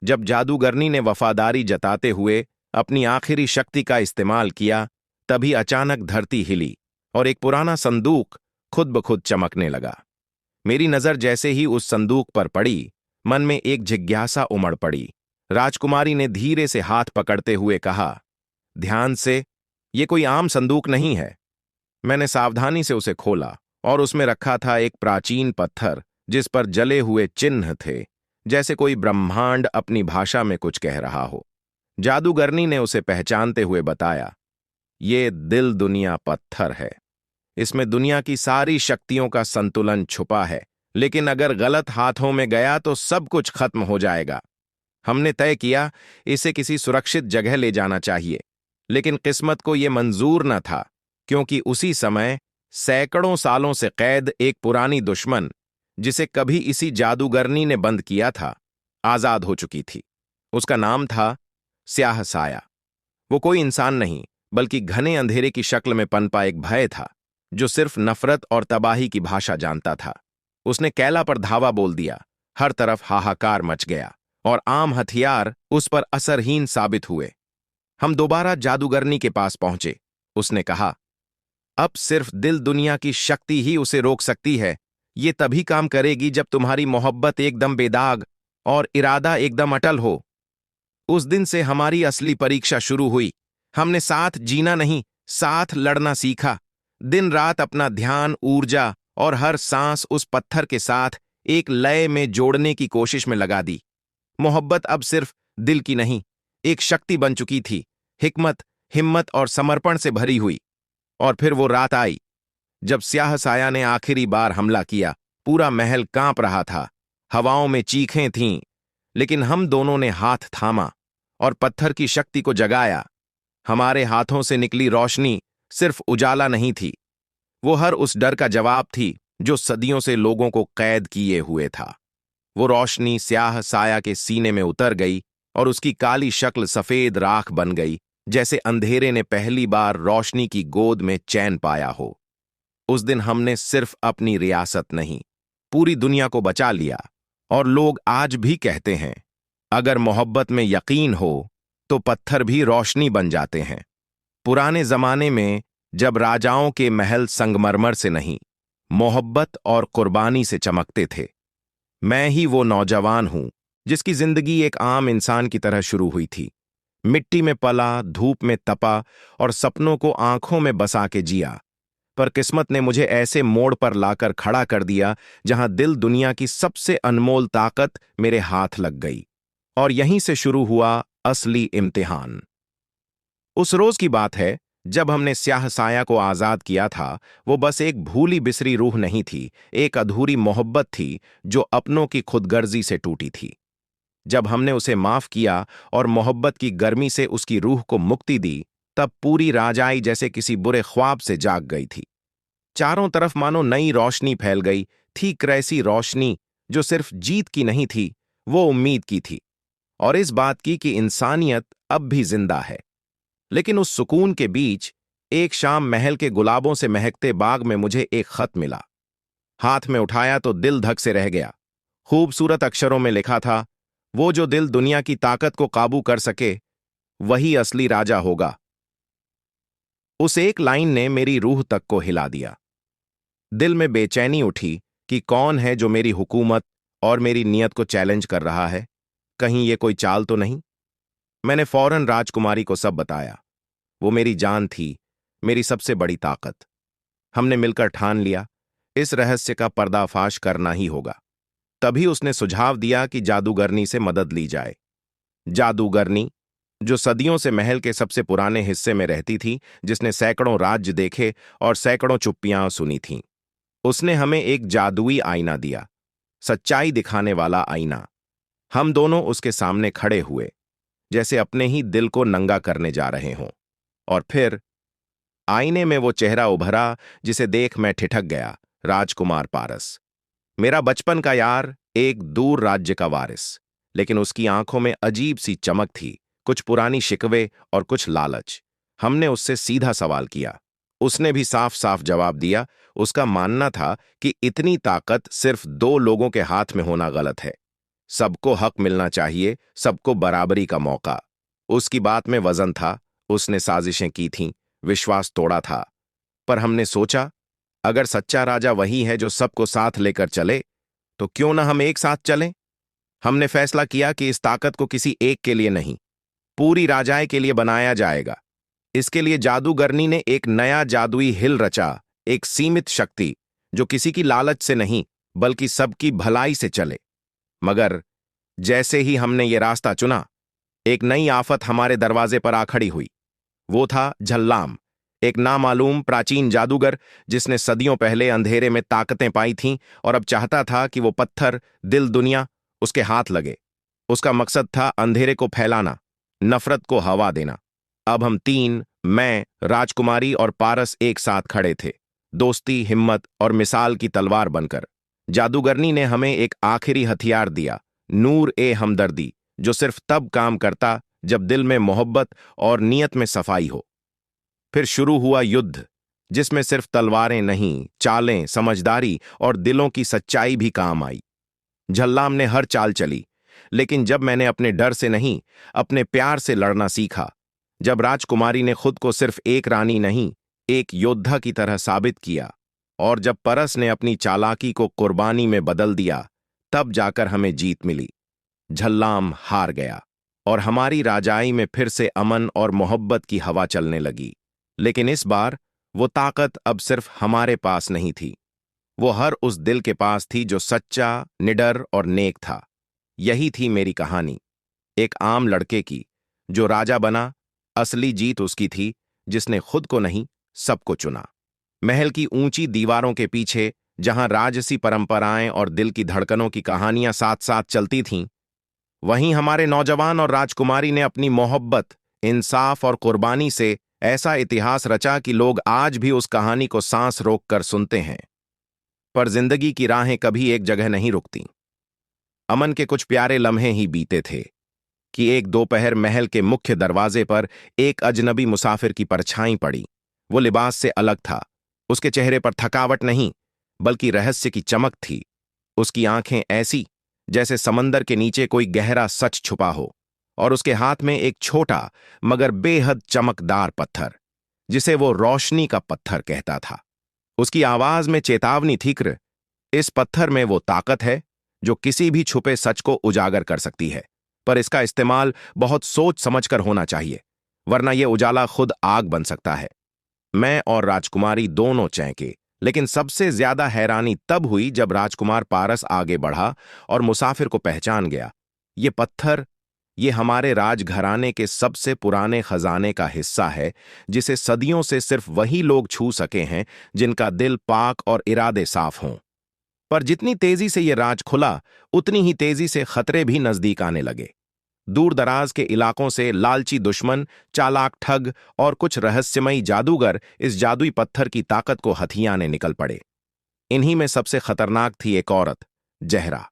जब जादूगरनी ने वफादारी जताते हुए अपनी आखिरी शक्ति का इस्तेमाल किया, तभी अचानक धरती हिली और एक पुराना संदूक खुद ब खुद चमकने लगा। मेरी नजर जैसे ही उस संदूक पर पड़ी, मन में एक जिज्ञासा उमड़ पड़ी। राजकुमारी ने धीरे से हाथ पकड़ते हुए कहा, ध्यान से, ये कोई आम संदूक नहीं है। मैंने सावधानी से उसे खोला और उसमें रखा था एक प्राचीन पत्थर जिस पर जले हुए चिन्ह थे, जैसे कोई ब्रह्मांड अपनी भाषा में कुछ कह रहा हो। जादूगरनी ने उसे पहचानते हुए बताया, ये दिल दुनिया पत्थर है। इसमें दुनिया की सारी शक्तियों का संतुलन छुपा है, लेकिन अगर गलत हाथों में गया तो सब कुछ खत्म हो जाएगा। हमने तय किया इसे किसी सुरक्षित जगह ले जाना चाहिए, लेकिन किस्मत को यह मंजूर न था, क्योंकि उसी समय सैकड़ों सालों से कैद एक पुरानी दुश्मन, जिसे कभी इसी जादूगरनी ने बंद किया था, आजाद हो चुकी थी। उसका नाम था स्याह साया। वो कोई इंसान नहीं, बल्कि घने अंधेरे की शक्ल में पनपा एक भय था, जो सिर्फ नफरत और तबाही की भाषा जानता था। उसने कैला पर धावा बोल दिया, हर तरफ हाहाकार मच गया और आम हथियार उस पर असरहीन साबित हुए। हम दोबारा जादूगरनी के पास पहुंचे। उसने कहा, अब सिर्फ दिल दुनिया की शक्ति ही उसे रोक सकती है। ये तभी काम करेगी जब तुम्हारी मोहब्बत एकदम बेदाग और इरादा एकदम अटल हो। उस दिन से हमारी असली परीक्षा शुरू हुई। हमने साथ जीना नहीं, साथ लड़ना सीखा। दिन रात अपना ध्यान, ऊर्जा और हर सांस उस पत्थर के साथ एक लय में जोड़ने की कोशिश में लगा दी। मोहब्बत अब सिर्फ दिल की नहीं, एक शक्ति बन चुकी थी, हिकमत, हिम्मत और समर्पण से भरी हुई। और फिर वो रात आई जब स्याह साया ने आखिरी बार हमला किया। पूरा महल कांप रहा था, हवाओं में चीखें थीं, लेकिन हम दोनों ने हाथ थामा और पत्थर की शक्ति को जगाया। हमारे हाथों से निकली रोशनी सिर्फ उजाला नहीं थी, वो हर उस डर का जवाब थी जो सदियों से लोगों को कैद किए हुए था। वो रोशनी स्याह साया के सीने में उतर गई और उसकी काली शक्ल सफेद राख बन गई, जैसे अंधेरे ने पहली बार रोशनी की गोद में चैन पाया हो। उस दिन हमने सिर्फ अपनी रियासत नहीं, पूरी दुनिया को बचा लिया। और लोग आज भी कहते हैं, अगर मोहब्बत में यकीन हो तो पत्थर भी रोशनी बन जाते हैं। पुराने जमाने में जब राजाओं के महल संगमरमर से नहीं, मोहब्बत और कुर्बानी से चमकते थे, मैं ही वो नौजवान हूं जिसकी जिंदगी एक आम इंसान की तरह शुरू हुई थी। मिट्टी में पला, धूप में तपा और सपनों को आंखों में बसा के जिया। पर किस्मत ने मुझे ऐसे मोड़ पर लाकर खड़ा कर दिया जहां दिल दुनिया की सबसे अनमोल ताकत मेरे हाथ लग गई। और यहीं से शुरू हुआ असली इम्तिहान। उस रोज की बात है जब हमने स्याह साया को आजाद किया था। वो बस एक भूली बिसरी रूह नहीं थी, एक अधूरी मोहब्बत थी जो अपनों की खुदगर्जी से टूटी थी। जब हमने उसे माफ किया और मोहब्बत की गर्मी से उसकी रूह को मुक्ति दी, तब पूरी राजाई जैसे किसी बुरे ख्वाब से जाग गई थी। चारों तरफ मानो नई रोशनी फैल गई थी, कैसी रोशनी जो सिर्फ जीत की नहीं थी, वो उम्मीद की थी, और इस बात की कि इंसानियत अब भी जिंदा है। लेकिन उस सुकून के बीच एक शाम महल के गुलाबों से महकते बाग में मुझे एक खत मिला। हाथ में उठाया तो दिल धक से रह गया। खूबसूरत अक्षरों में लिखा था, वो जो दिल दुनिया की ताकत को काबू कर सके वही असली राजा होगा। उस एक लाइन ने मेरी रूह तक को हिला दिया। दिल में बेचैनी उठी कि कौन है जो मेरी हुकूमत और मेरी नीयत को चैलेंज कर रहा है। कहीं ये कोई चाल तो नहीं। मैंने फौरन राजकुमारी को सब बताया। वो मेरी जान थी, मेरी सबसे बड़ी ताकत। हमने मिलकर ठान लिया, इस रहस्य का पर्दाफाश करना ही होगा। तभी उसने सुझाव दिया कि जादूगरनी से मदद ली जाए। जादूगरनी, जो सदियों से महल के सबसे पुराने हिस्से में रहती थी, जिसने सैकड़ों राज्य देखे और सैकड़ों चुप्पियां सुनी थीं। उसने हमें एक जादुई आईना दिया, सच्चाई दिखाने वाला आईना। हम दोनों उसके सामने खड़े हुए, जैसे अपने ही दिल को नंगा करने जा रहे हों। और फिर आईने में वो चेहरा उभरा जिसे देख मैं ठिठक गया। राजकुमार पारस, मेरा बचपन का यार, एक दूर राज्य का वारिस। लेकिन उसकी आंखों में अजीब सी चमक थी, कुछ पुरानी शिकवे और कुछ लालच। हमने उससे सीधा सवाल किया, उसने भी साफ साफ जवाब दिया। उसका मानना था कि इतनी ताकत सिर्फ दो लोगों के हाथ में होना गलत है। सबको हक मिलना चाहिए, सबको बराबरी का मौका। उसकी बात में वजन था। उसने साजिशें की थीं, विश्वास तोड़ा था। पर हमने सोचा, अगर सच्चा राजा वही है जो सबको साथ लेकर चले, तो क्यों ना हम एक साथ चलें? हमने फैसला किया कि इस ताकत को किसी एक के लिए नहीं, पूरी राजाए के लिए बनाया जाएगा। इसके लिए जादूगरनी ने एक नया जादुई हिल रचा, एक सीमित शक्ति जो किसी की लालच से नहीं, बल्कि सबकी भलाई से चले। मगर जैसे ही हमने ये रास्ता चुना, एक नई आफत हमारे दरवाजे पर आ खड़ी हुई। वो था झल्लाम, एक नामालूम प्राचीन जादूगर जिसने सदियों पहले अंधेरे में ताकतें पाई थीं और अब चाहता था कि वो पत्थर, दिल, दुनिया उसके हाथ लगे। उसका मकसद था अंधेरे को फैलाना, नफरत को हवा देना। अब हम तीन, मैं, राजकुमारी और पारस एक साथ खड़े थे, दोस्ती, हिम्मत और मिसाल की तलवार बनकर। जादूगरनी ने हमें एक आखिरी हथियार दिया, नूर ए हमदर्दी, जो सिर्फ तब काम करता जब दिल में मोहब्बत और नीयत में सफाई हो। फिर शुरू हुआ युद्ध, जिसमें सिर्फ तलवारें नहीं, चालें, समझदारी और दिलों की सच्चाई भी काम आई। झल्लाम ने हर चाल चली, लेकिन जब मैंने अपने डर से नहीं, अपने प्यार से लड़ना सीखा, जब राजकुमारी ने खुद को सिर्फ एक रानी नहीं, एक योद्धा की तरह साबित किया, और जब परस ने अपनी चालाकी को कुर्बानी में बदल दिया, तब जाकर हमें जीत मिली। झल्लाम हार गया और हमारी राजाई में फिर से अमन और मोहब्बत की हवा चलने लगी। लेकिन इस बार वो ताकत अब सिर्फ हमारे पास नहीं थी, वो हर उस दिल के पास थी जो सच्चा, निडर और नेक था। यही थी मेरी कहानी, एक आम लड़के की जो राजा बना। असली जीत उसकी थी जिसने खुद को नहीं, सबको चुना। महल की ऊंची दीवारों के पीछे, जहां राजसी परंपराएं और दिल की धड़कनों की कहानियां साथ साथ चलती थीं, वहीं हमारे नौजवान और राजकुमारी ने अपनी मोहब्बत, इंसाफ और कुर्बानी से ऐसा इतिहास रचा कि लोग आज भी उस कहानी को सांस रोककर सुनते हैं। पर जिंदगी की राहें कभी एक जगह नहीं रुकती। अमन के कुछ प्यारे लम्हे ही बीते थे कि एक दोपहर महल के मुख्य दरवाजे पर एक अजनबी मुसाफिर की परछाई पड़ी। वो लिबास से अलग था, उसके चेहरे पर थकावट नहीं, बल्कि रहस्य की चमक थी। उसकी आंखें ऐसी जैसे समंदर के नीचे कोई गहरा सच छुपा हो, और उसके हाथ में एक छोटा मगर बेहद चमकदार पत्थर, जिसे वो रोशनी का पत्थर कहता था। उसकी आवाज में चेतावनी थी कि इस पत्थर में वो ताकत है जो किसी भी छुपे सच को उजागर कर सकती है, पर इसका इस्तेमाल बहुत सोच समझकर होना चाहिए, वरना यह उजाला खुद आग बन सकता है। मैं और राजकुमारी दोनों चौंके, लेकिन सबसे ज्यादा हैरानी तब हुई जब राजकुमार पारस आगे बढ़ा और मुसाफिर को पहचान गया। ये पत्थर, ये हमारे राजघराने के सबसे पुराने खजाने का हिस्सा है, जिसे सदियों से सिर्फ वही लोग छू सके हैं जिनका दिल पाक और इरादे साफ हों। पर जितनी तेजी से ये राज खुला, उतनी ही तेजी से खतरे भी नजदीक आने लगे। दूर दराज के इलाकों से लालची दुश्मन, चालाक ठग और कुछ रहस्यमयी जादूगर इस जादुई पत्थर की ताकत को हथियाने निकल पड़े। इन्हीं में सबसे खतरनाक थी एक औरत, जहरा।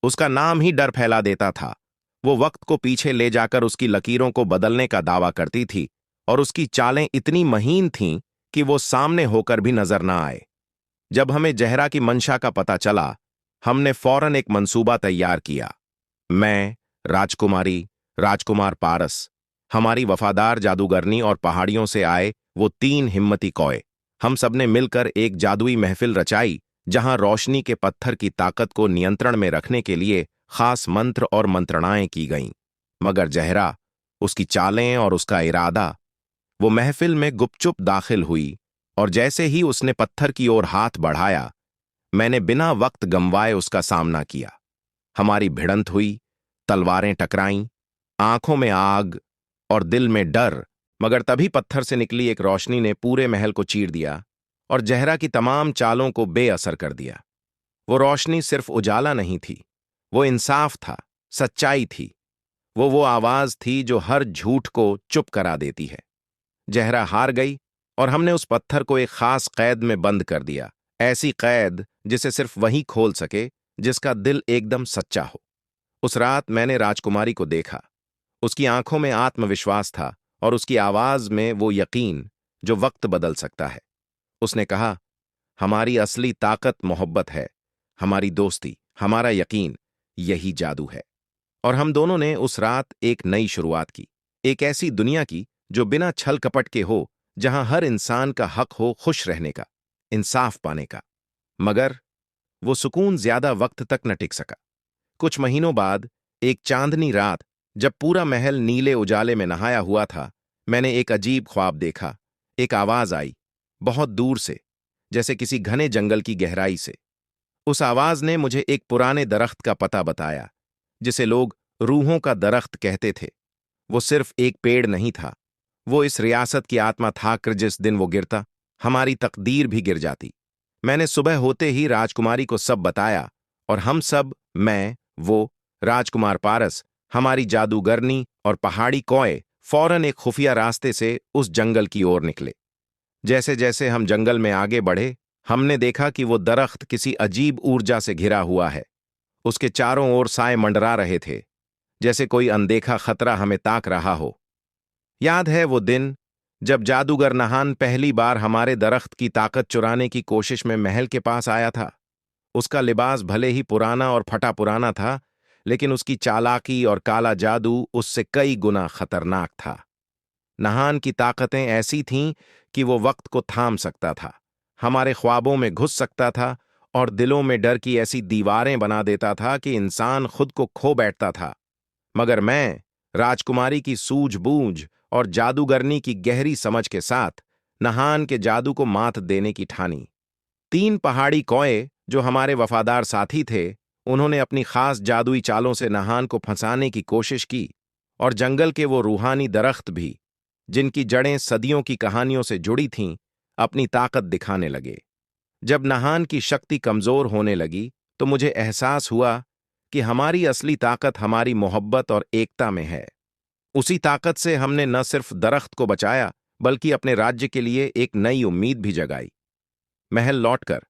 उसका नाम ही डर फैला देता था। वो वक्त को पीछे ले जाकर उसकी लकीरों को बदलने का दावा करती थी, और उसकी चालें इतनी महीन थीं कि वो सामने होकर भी नजर न आए। जब हमें जहरा की मंशा का पता चला, हमने फौरन एक मंसूबा तैयार किया। मैं, राजकुमारी, राजकुमार पारस, हमारी वफादार जादूगरनी और पहाड़ियों से आए वो तीन हिम्मती कौए, हम सबने मिलकर एक जादुई महफिल रचाई, जहां रोशनी के पत्थर की ताकत को नियंत्रण में रखने के लिए खास मंत्र और मंत्रणाएं की गईं। मगर जहरा, उसकी चालें और उसका इरादा, वो महफिल में गुपचुप दाखिल हुई, और जैसे ही उसने पत्थर की ओर हाथ बढ़ाया, मैंने बिना वक्त गंवाए उसका सामना किया। हमारी भिड़ंत हुई, तलवारें टकराईं, आंखों में आग और दिल में डर, मगर तभी पत्थर से निकली एक रोशनी ने पूरे महल को चीर दिया और जहरा की तमाम चालों को बेअसर कर दिया। वो रोशनी सिर्फ उजाला नहीं थी, वो इंसाफ था, सच्चाई थी। वो आवाज थी जो हर झूठ को चुप करा देती है। जहरा हार गई और हमने उस पत्थर को एक खास कैद में बंद कर दिया, ऐसी कैद जिसे सिर्फ वही खोल सके जिसका दिल एकदम सच्चा हो। उस रात मैंने राजकुमारी को देखा। उसकी आंखों में आत्मविश्वास था और उसकी आवाज में वो यकीन जो वक्त बदल सकता है। उसने कहा, हमारी असली ताकत मोहब्बत है, हमारी दोस्ती, हमारा यकीन, यही जादू है। और हम दोनों ने उस रात एक नई शुरुआत की, एक ऐसी दुनिया की जो बिना छल कपट के हो, जहां हर इंसान का हक हो खुश रहने का। इंसाफ पाने का। मगर वो सुकून ज्यादा वक्त तक न टिक सका। कुछ महीनों बाद एक चांदनी रात, जब पूरा महल नीले उजाले में नहाया हुआ था, मैंने एक अजीब ख्वाब देखा। एक आवाज आई, बहुत दूर से, जैसे किसी घने जंगल की गहराई से। उस आवाज ने मुझे एक पुराने दरख्त का पता बताया, जिसे लोग रूहों का दरख्त कहते थे। वो सिर्फ एक पेड़ नहीं था, वो इस रियासत की आत्मा था कि जिस दिन वो गिरता, हमारी तकदीर भी गिर जाती। मैंने सुबह होते ही राजकुमारी को सब बताया, और हम सब, मैं, वो, राजकुमार पारस, हमारी जादूगरनी और पहाड़ी कौए, फौरन एक खुफिया रास्ते से उस जंगल की ओर निकले। जैसे जैसे हम जंगल में आगे बढ़े, हमने देखा कि वो दरख्त किसी अजीब ऊर्जा से घिरा हुआ है। उसके चारों ओर साए मंडरा रहे थे, जैसे कोई अनदेखा खतरा हमें ताक रहा हो। याद है वो दिन जब जादूगर नहान पहली बार हमारे दरख्त की ताकत चुराने की कोशिश में महल के पास आया था। उसका लिबास भले ही पुराना और फटा पुराना था, लेकिन उसकी चालाकी और काला जादू उससे कई गुना खतरनाक था। नहान की ताकतें ऐसी थीं कि वो वक्त को थाम सकता था, हमारे ख्वाबों में घुस सकता था और दिलों में डर की ऐसी दीवारें बना देता था कि इंसान खुद को खो बैठता था। मगर मैं, राजकुमारी की सूझबूझ और जादूगरनी की गहरी समझ के साथ, नहान के जादू को मात देने की ठानी। 3 पहाड़ी कौए, जो हमारे वफादार साथी थे, उन्होंने अपनी खास जादुई चालों से नहान को फंसाने की कोशिश की, और जंगल के वो रूहानी दरख्त भी, जिनकी जड़ें सदियों की कहानियों से जुड़ी थीं, अपनी ताकत दिखाने लगे। जब नहान की शक्ति कमजोर होने लगी, तो मुझे एहसास हुआ कि हमारी असली ताकत हमारी मोहब्बत और एकता में है। उसी ताकत से हमने न सिर्फ दरख्त को बचाया, बल्कि अपने राज्य के लिए एक नई उम्मीद भी जगाई। महल लौटकर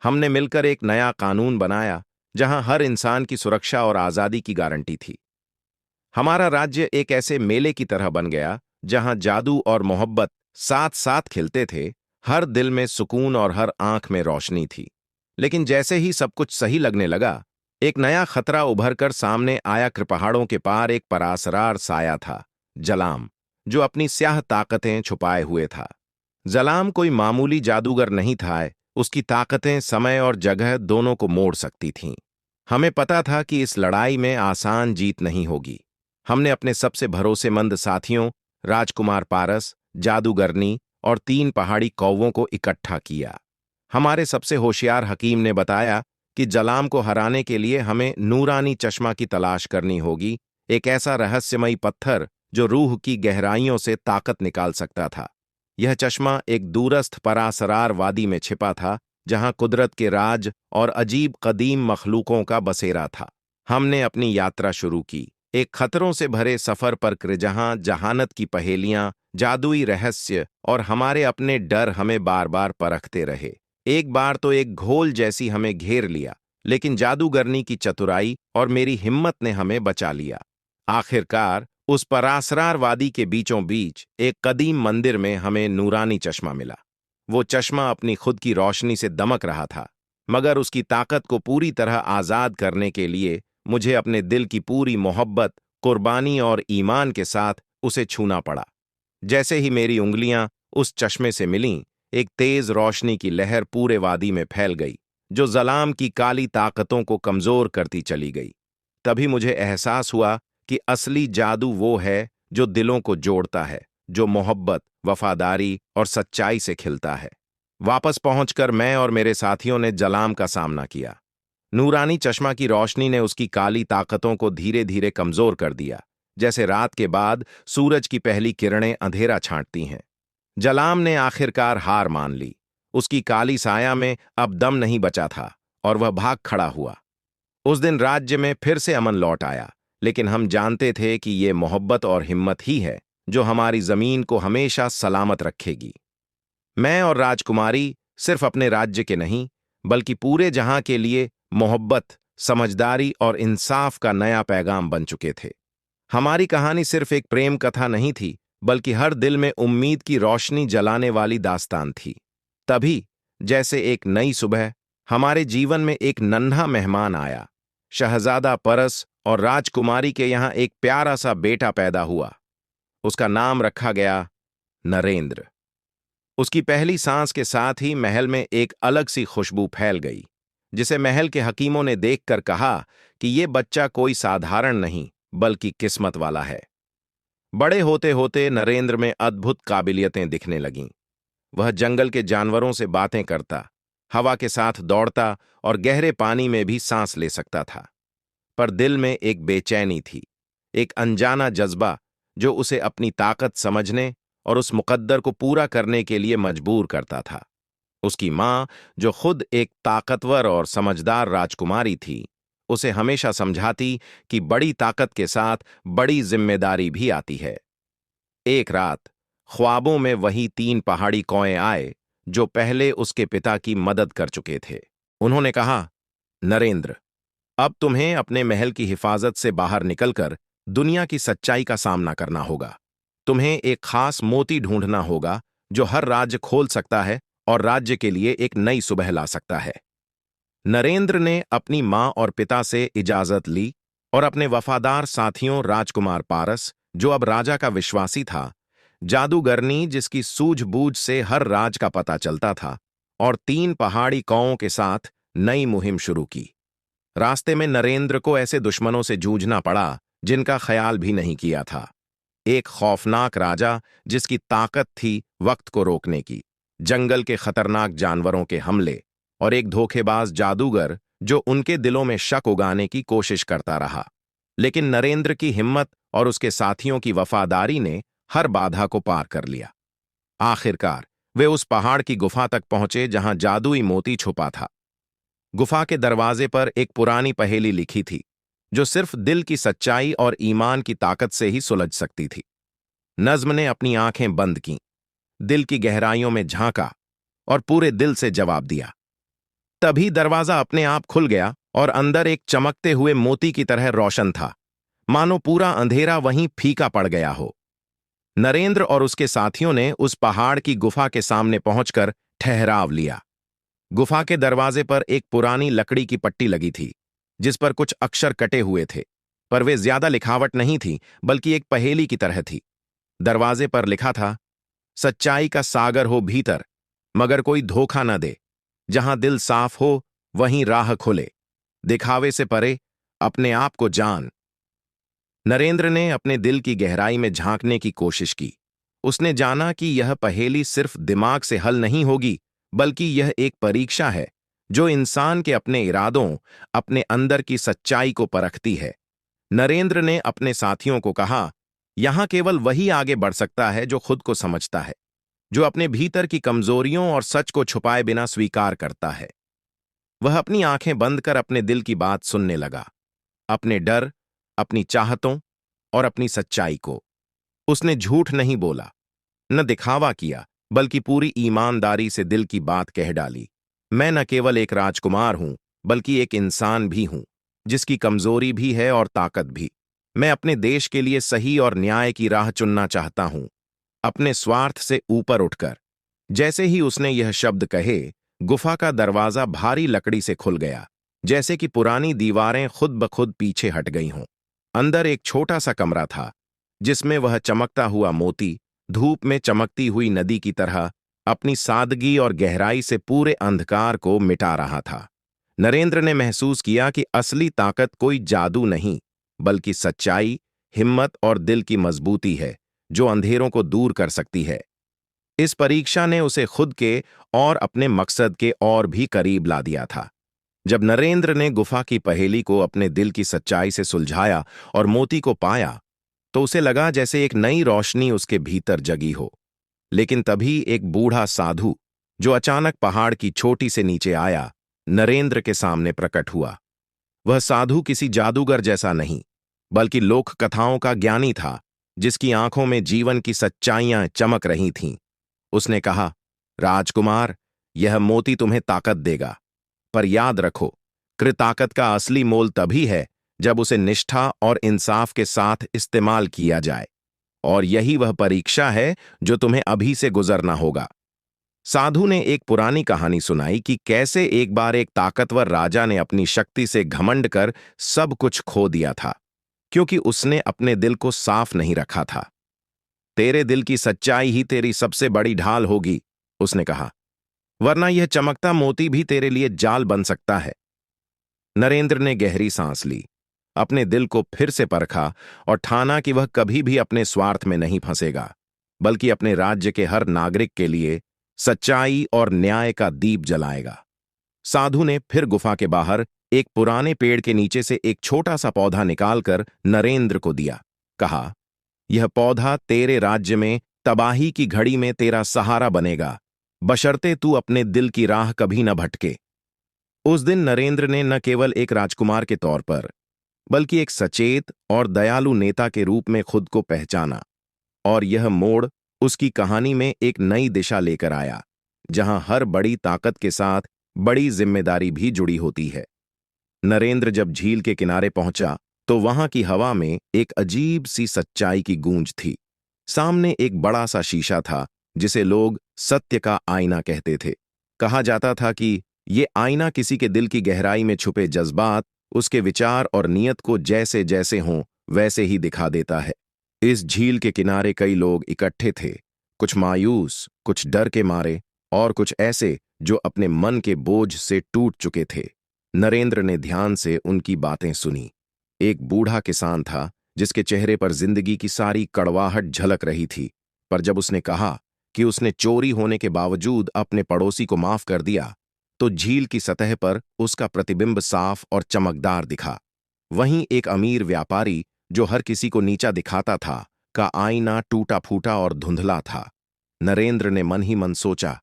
हमने मिलकर एक नया कानून बनाया, जहां हर इंसान की सुरक्षा और आजादी की गारंटी थी। हमारा राज्य एक ऐसे मेले की तरह बन गया, जहां जादू और मोहब्बत साथ साथ खिलते थे, हर दिल में सुकून और हर आंख में रोशनी थी। लेकिन जैसे ही सब कुछ सही लगने लगा, एक नया खतरा उभर कर सामने आया कि पहाड़ों के पार एक परासरार साया था, जलाम, जो अपनी स्याह ताकतें छुपाए हुए था। जलाम कोई मामूली जादूगर नहीं था, उसकी ताकतें समय और जगह दोनों को मोड़ सकती थीं। हमें पता था कि इस लड़ाई में आसान जीत नहीं होगी। हमने अपने सबसे भरोसेमंद साथियों, राजकुमार पारस, जादूगरनी और 3 पहाड़ी कौवों को इकट्ठा किया। हमारे सबसे होशियार हकीम ने बताया कि जलाम को हराने के लिए हमें नूरानी चश्मा की तलाश करनी होगी, एक ऐसा रहस्यमयी पत्थर जो रूह की गहराइयों से ताकत निकाल सकता था। यह चश्मा एक दूरस्थ परासरार वादी में छिपा था, जहां कुदरत के राज और अजीब कदीम मखलूकों का बसेरा था। हमने अपनी यात्रा शुरू की, एक खतरों से भरे सफर पर कि जहां जहानत की पहेलियां, जादुई रहस्य और हमारे अपने डर हमें बार बार परखते रहे। एक बार तो एक घोल जैसी हमें घेर लिया, लेकिन जादूगरनी की चतुराई और मेरी हिम्मत ने हमें बचा लिया। आखिरकार उस परासरार वादी के बीचों बीच एक कदीम मंदिर में हमें नूरानी चश्मा मिला। वो चश्मा अपनी खुद की रोशनी से दमक रहा था, मगर उसकी ताकत को पूरी तरह आजाद करने के लिए मुझे अपने दिल की पूरी मोहब्बत, कुर्बानी और ईमान के साथ उसे छूना पड़ा। जैसे ही मेरी उंगलियां उस चश्मे से मिलीं, एक तेज रोशनी की लहर पूरे वादी में फैल गई, जो जलाम की काली ताकतों को कमजोर करती चली गई। तभी मुझे एहसास हुआ कि असली जादू वो है जो दिलों को जोड़ता है, जो मोहब्बत, वफादारी और सच्चाई से खिलता है। वापस पहुंचकर मैं और मेरे साथियों ने जलाम का सामना किया। नूरानी चश्मा की रोशनी ने उसकी काली ताकतों को धीरे धीरे कमजोर कर दिया, जैसे रात के बाद सूरज की पहली किरणें अंधेरा छांटती हैं। जलाम ने आखिरकार हार मान ली। उसकी काली साया में अब दम नहीं बचा था और वह भाग खड़ा हुआ। उस दिन राज्य में फिर से अमन लौट आया, लेकिन हम जानते थे कि ये मोहब्बत और हिम्मत ही है जो हमारी जमीन को हमेशा सलामत रखेगी। मैं और राजकुमारी सिर्फ अपने राज्य के नहीं, बल्कि पूरे जहां के लिए मोहब्बत, समझदारी और इंसाफ का नया पैगाम बन चुके थे। हमारी कहानी सिर्फ एक प्रेम कथा नहीं थी, बल्कि हर दिल में उम्मीद की रोशनी जलाने वाली दास्तान थी। तभी, जैसे एक नई सुबह, हमारे जीवन में एक नन्हा मेहमान आया। शहजादा परस और राजकुमारी के यहां एक प्यारा सा बेटा पैदा हुआ। उसका नाम रखा गया नरेंद्र। उसकी पहली सांस के साथ ही महल में एक अलग सी खुशबू फैल गई, जिसे महल के हकीमों ने देखकर कहा कि ये बच्चा कोई साधारण नहीं बल्कि किस्मत वाला है। बड़े होते होते नरेंद्र में अद्भुत काबिलियतें दिखने लगीं। वह जंगल के जानवरों से बातें करता, हवा के साथ दौड़ता और गहरे पानी में भी सांस ले सकता था। पर दिल में एक बेचैनी थी, एक अनजाना जज्बा जो उसे अपनी ताकत समझने और उस मुकद्दर को पूरा करने के लिए मजबूर करता था। उसकी मां, जो खुद एक ताकतवर और समझदार राजकुमारी थी, उसे हमेशा समझाती कि बड़ी ताकत के साथ बड़ी जिम्मेदारी भी आती है। एक रात ख्वाबों में वही 3 पहाड़ी कौए आए जो पहले उसके पिता की मदद कर चुके थे। उन्होंने कहा, नरेंद्र, अब तुम्हें अपने महल की हिफाजत से बाहर निकलकर दुनिया की सच्चाई का सामना करना होगा। तुम्हें एक खास मोती ढूंढना होगा जो हर राज्य खोल सकता है और राज्य के लिए एक नई सुबह ला सकता है। नरेंद्र ने अपनी मां और पिता से इजाजत ली और अपने वफादार साथियों राजकुमार पारस, जो अब राजा का विश्वासी था, जादूगरनी जिसकी सूझबूझ से हर राज का पता चलता था, और 3 पहाड़ी कौओं के साथ नई मुहिम शुरू की। रास्ते में नरेंद्र को ऐसे दुश्मनों से जूझना पड़ा जिनका ख्याल भी नहीं किया था। एक खौफनाक राजा जिसकी ताकत थी वक्त को रोकने की, जंगल के खतरनाक जानवरों के हमले, और एक धोखेबाज जादूगर जो उनके दिलों में शक उगाने की कोशिश करता रहा। लेकिन नरेंद्र की हिम्मत और उसके साथियों की वफादारी ने हर बाधा को पार कर लिया। आखिरकार वे उस पहाड़ की गुफा तक पहुंचे जहां जादुई मोती छुपा था। गुफा के दरवाजे पर एक पुरानी पहेली लिखी थी जो सिर्फ दिल की सच्चाई और ईमान की ताकत से ही सुलझ सकती थी। नज्म ने अपनी आंखें बंद कीं, दिल की गहराइयों में झांका और पूरे दिल से जवाब दिया। तभी दरवाजा अपने आप खुल गया और अंदर एक चमकते हुए मोती की तरह रोशन था, मानो पूरा अंधेरा वहीं फीका पड़ गया हो। नरेंद्र और उसके साथियों ने उस पहाड़ की गुफा के सामने पहुंचकर ठहराव लिया। गुफा के दरवाजे पर एक पुरानी लकड़ी की पट्टी लगी थी जिस पर कुछ अक्षर कटे हुए थे, पर वे ज्यादा लिखावट नहीं थी बल्कि एक पहेली की तरह थी। दरवाजे पर लिखा था, सच्चाई का सागर हो भीतर, मगर कोई धोखा न दे। जहां दिल साफ हो वहीं राह खुले, दिखावे से परे अपने आप को जान। नरेंद्र ने अपने दिल की गहराई में झांकने की कोशिश की। उसने जाना कि यह पहेली सिर्फ दिमाग से हल नहीं होगी, बल्कि यह एक परीक्षा है जो इंसान के अपने इरादों, अपने अंदर की सच्चाई को परखती है। नरेंद्र ने अपने साथियों को कहा, यहां केवल वही आगे बढ़ सकता है जो खुद को समझता है, जो अपने भीतर की कमजोरियों और सच को छुपाए बिना स्वीकार करता है। वह अपनी आंखें बंद कर अपने दिल की बात सुनने लगा, अपने डर, अपनी चाहतों और अपनी सच्चाई को। उसने झूठ नहीं बोला, न दिखावा किया, बल्कि पूरी ईमानदारी से दिल की बात कह डाली। मैं न केवल एक राजकुमार हूं, बल्कि एक इंसान भी हूं, जिसकी कमजोरी भी है और ताकत भी। मैं अपने देश के लिए सही और न्याय की राह चुनना चाहता हूं, अपने स्वार्थ से ऊपर उठकर। जैसे ही उसने यह शब्द कहे, गुफा का दरवाजा भारी लकड़ी से खुल गया, जैसे कि पुरानी दीवारें खुद ब खुद पीछे हट गई हों। अंदर एक छोटा सा कमरा था, जिसमें वह चमकता हुआ मोती, धूप में चमकती हुई नदी की तरह, अपनी सादगी और गहराई से पूरे अंधकार को मिटा रहा था। नरेंद्र ने महसूस किया कि असली ताकत कोई जादू नहीं, बल्कि सच्चाई, हिम्मत और दिल की मजबूती है, जो अंधेरों को दूर कर सकती है। इस परीक्षा ने उसे खुद के और अपने मकसद के और भी करीब ला दिया था। जब नरेंद्र ने गुफा की पहेली को अपने दिल की सच्चाई से सुलझाया और मोती को पाया, तो उसे लगा जैसे एक नई रोशनी उसके भीतर जगी हो। लेकिन तभी एक बूढ़ा साधु, जो अचानक पहाड़ की चोटी से नीचे आया, नरेंद्र के सामने प्रकट हुआ। वह साधु किसी जादूगर जैसा नहीं, बल्कि लोक कथाओं का ज्ञानी था, जिसकी आंखों में जीवन की सच्चाइयां चमक रही थीं। उसने कहा, राजकुमार, यह मोती तुम्हें ताकत देगा, पर याद रखो, कृताकत का असली मोल तभी है जब उसे निष्ठा और इंसाफ के साथ इस्तेमाल किया जाए, और यही वह परीक्षा है जो तुम्हें अभी से गुजरना होगा। साधु ने एक पुरानी कहानी सुनाई कि कैसे एक बार एक ताकतवर राजा ने अपनी शक्ति से घमंड कर सब कुछ खो दिया था, क्योंकि उसने अपने दिल को साफ नहीं रखा था। तेरे दिल की सच्चाई ही तेरी सबसे बड़ी ढाल होगी, उसने कहा, वरना यह चमकता मोती भी तेरे लिए जाल बन सकता है। नरेंद्र ने गहरी सांस ली, अपने दिल को फिर से परखा और ठाना कि वह कभी भी अपने स्वार्थ में नहीं फंसेगा, बल्कि अपने राज्य के हर नागरिक के लिए सच्चाई और न्याय का दीप जलाएगा। साधु ने फिर गुफा के बाहर एक पुराने पेड़ के नीचे से एक छोटा सा पौधा निकालकर नरेंद्र को दिया। कहा, यह पौधा तेरे राज्य में तबाही की घड़ी में तेरा सहारा बनेगा, बशर्ते तू अपने दिल की राह कभी न भटके। उस दिन नरेंद्र ने न केवल एक राजकुमार के तौर पर, बल्कि एक सचेत और दयालु नेता के रूप में खुद को पहचाना, और यह मोड़ उसकी कहानी में एक नई दिशा लेकर आया, जहां हर बड़ी ताकत के साथ बड़ी जिम्मेदारी भी जुड़ी होती है। नरेंद्र जब झील के किनारे पहुंचा तो वहां की हवा में एक अजीब सी सच्चाई की गूंज थी। सामने एक बड़ा सा शीशा था, जिसे लोग सत्य का आईना कहते थे। कहा जाता था कि ये आईना किसी के दिल की गहराई में छुपे जज्बात, उसके विचार और नियत को जैसे जैसे हों वैसे ही दिखा देता है। इस झील के किनारे कई लोग इकट्ठे थे, कुछ मायूस, कुछ डर के मारे और कुछ ऐसे जो अपने मन के बोझ से टूट चुके थे। नरेंद्र ने ध्यान से उनकी बातें सुनी। एक बूढ़ा किसान था, जिसके चेहरे पर जिंदगी की सारी कड़वाहट झलक रही थी, पर जब उसने कहा कि उसने चोरी होने के बावजूद अपने पड़ोसी को माफ कर दिया, तो झील की सतह पर उसका प्रतिबिंब साफ और चमकदार दिखा। वहीं एक अमीर व्यापारी, जो हर किसी को नीचा दिखाता था, का आईना टूटा फूटा और धुंधला था। नरेंद्र ने मन ही मन सोचा,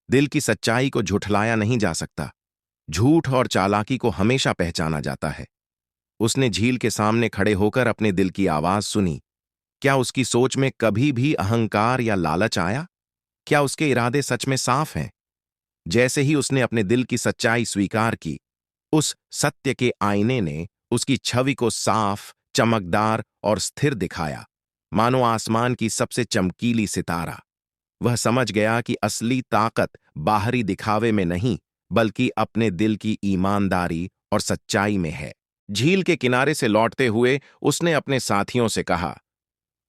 दिल की सच्चाई को झुठलाया नहीं जा सकता, झूठ और चालाकी को हमेशा पहचाना जाता है। उसने झील के सामने खड़े होकर अपने दिल की आवाज सुनी। क्या उसकी सोच में कभी भी अहंकार या लालच आया? क्या उसके इरादे सच में साफ हैं? जैसे ही उसने अपने दिल की सच्चाई स्वीकार की, उस सत्य के आईने ने उसकी छवि को साफ, चमकदार और स्थिर दिखाया, मानो आसमान की सबसे चमकीली सितारा। वह समझ गया कि असली ताकत बाहरी दिखावे में नहीं, बल्कि अपने दिल की ईमानदारी और सच्चाई में है। झील के किनारे से लौटते हुए उसने अपने साथियों से कहा,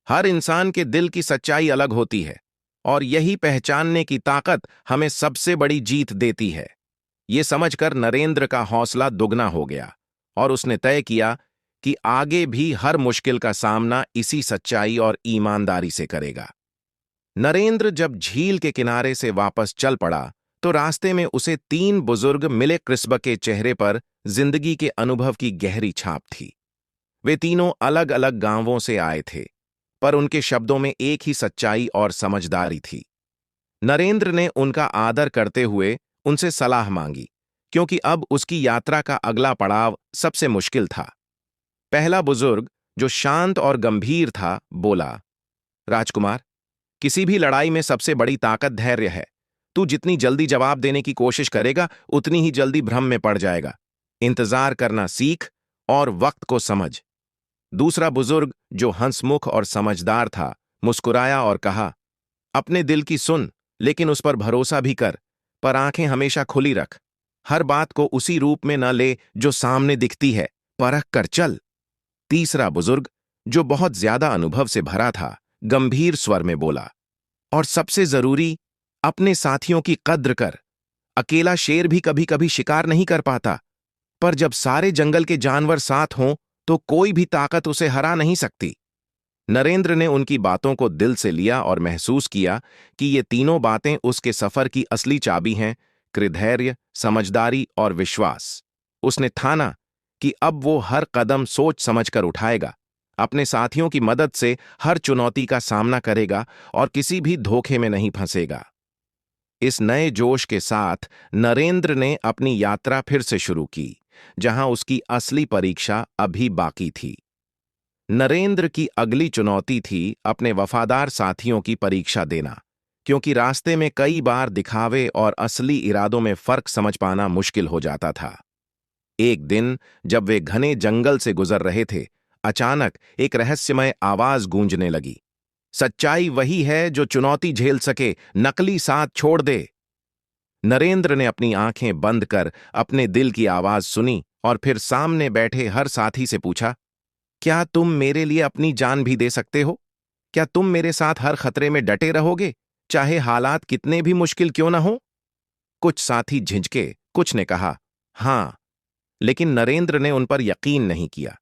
हर इंसान के दिल की सच्चाई अलग होती है, और यही पहचानने की ताकत हमें सबसे बड़ी जीत देती है। ये समझकर नरेंद्र का हौसला दुगना हो गया, और उसने तय किया कि आगे भी हर मुश्किल का सामना इसी सच्चाई और ईमानदारी से करेगा। नरेंद्र जब झील के किनारे से वापस चल पड़ा, तो रास्ते में उसे 3 बुजुर्ग मिले। क्रिस्ब के चेहरे पर जिंदगी के अनुभव की गहरी छाप थी। वे तीनों अलग अलग गांवों से आए थे, पर उनके शब्दों में एक ही सच्चाई और समझदारी थी। नरेंद्र ने उनका आदर करते हुए उनसे सलाह मांगी, क्योंकि अब उसकी यात्रा का अगला पड़ाव सबसे मुश्किल था। पहला बुजुर्ग, जो शांत और गंभीर था, बोला, राजकुमार, किसी भी लड़ाई में सबसे बड़ी ताकत धैर्य है। तू जितनी जल्दी जवाब देने की कोशिश करेगा, उतनी ही जल्दी भ्रम में पड़ जाएगा। इंतजार करना सीख और वक्त को समझ। दूसरा बुजुर्ग, जो हंसमुख और समझदार था, मुस्कुराया और कहा, अपने दिल की सुन, लेकिन उस पर भरोसा भी कर, पर आंखें हमेशा खुली रख। हर बात को उसी रूप में न ले जो सामने दिखती है, परख कर चल। तीसरा बुजुर्ग, जो बहुत ज्यादा अनुभव से भरा था, गंभीर स्वर में बोला, और सबसे जरूरी, अपने साथियों की कद्र कर। अकेला शेर भी कभी कभी शिकार नहीं कर पाता, पर जब सारे जंगल के जानवर साथ हों तो कोई भी ताकत उसे हरा नहीं सकती। नरेंद्र ने उनकी बातों को दिल से लिया और महसूस किया कि ये तीनों बातें उसके सफर की असली चाबी हैं, धैर्य, समझदारी और विश्वास। उसने ठाना कि अब वो हर कदम सोच समझकर उठाएगा, अपने साथियों की मदद से हर चुनौती का सामना करेगा और किसी भी धोखे में नहीं फंसेगा। इस नए जोश के साथ नरेंद्र ने अपनी यात्रा फिर से शुरू की, जहां उसकी असली परीक्षा अभी बाकी थी। नरेंद्र की अगली चुनौती थी अपने वफादार साथियों की परीक्षा देना, क्योंकि रास्ते में कई बार दिखावे और असली इरादों में फर्क समझ पाना मुश्किल हो जाता था। एक दिन जब वे घने जंगल से गुजर रहे थे, अचानक एक रहस्यमय आवाज गूंजने लगी, सच्चाई वही है जो चुनौती झेल सके, नकली साथ छोड़ दे। नरेंद्र ने अपनी आंखें बंद कर अपने दिल की आवाज सुनी और फिर सामने बैठे हर साथी से पूछा, क्या तुम मेरे लिए अपनी जान भी दे सकते हो? क्या तुम मेरे साथ हर खतरे में डटे रहोगे? चाहे हालात कितने भी मुश्किल क्यों ना हो। कुछ साथी झिझके, कुछ ने कहा हां, लेकिन नरेंद्र ने उन पर यकीन नहीं किया।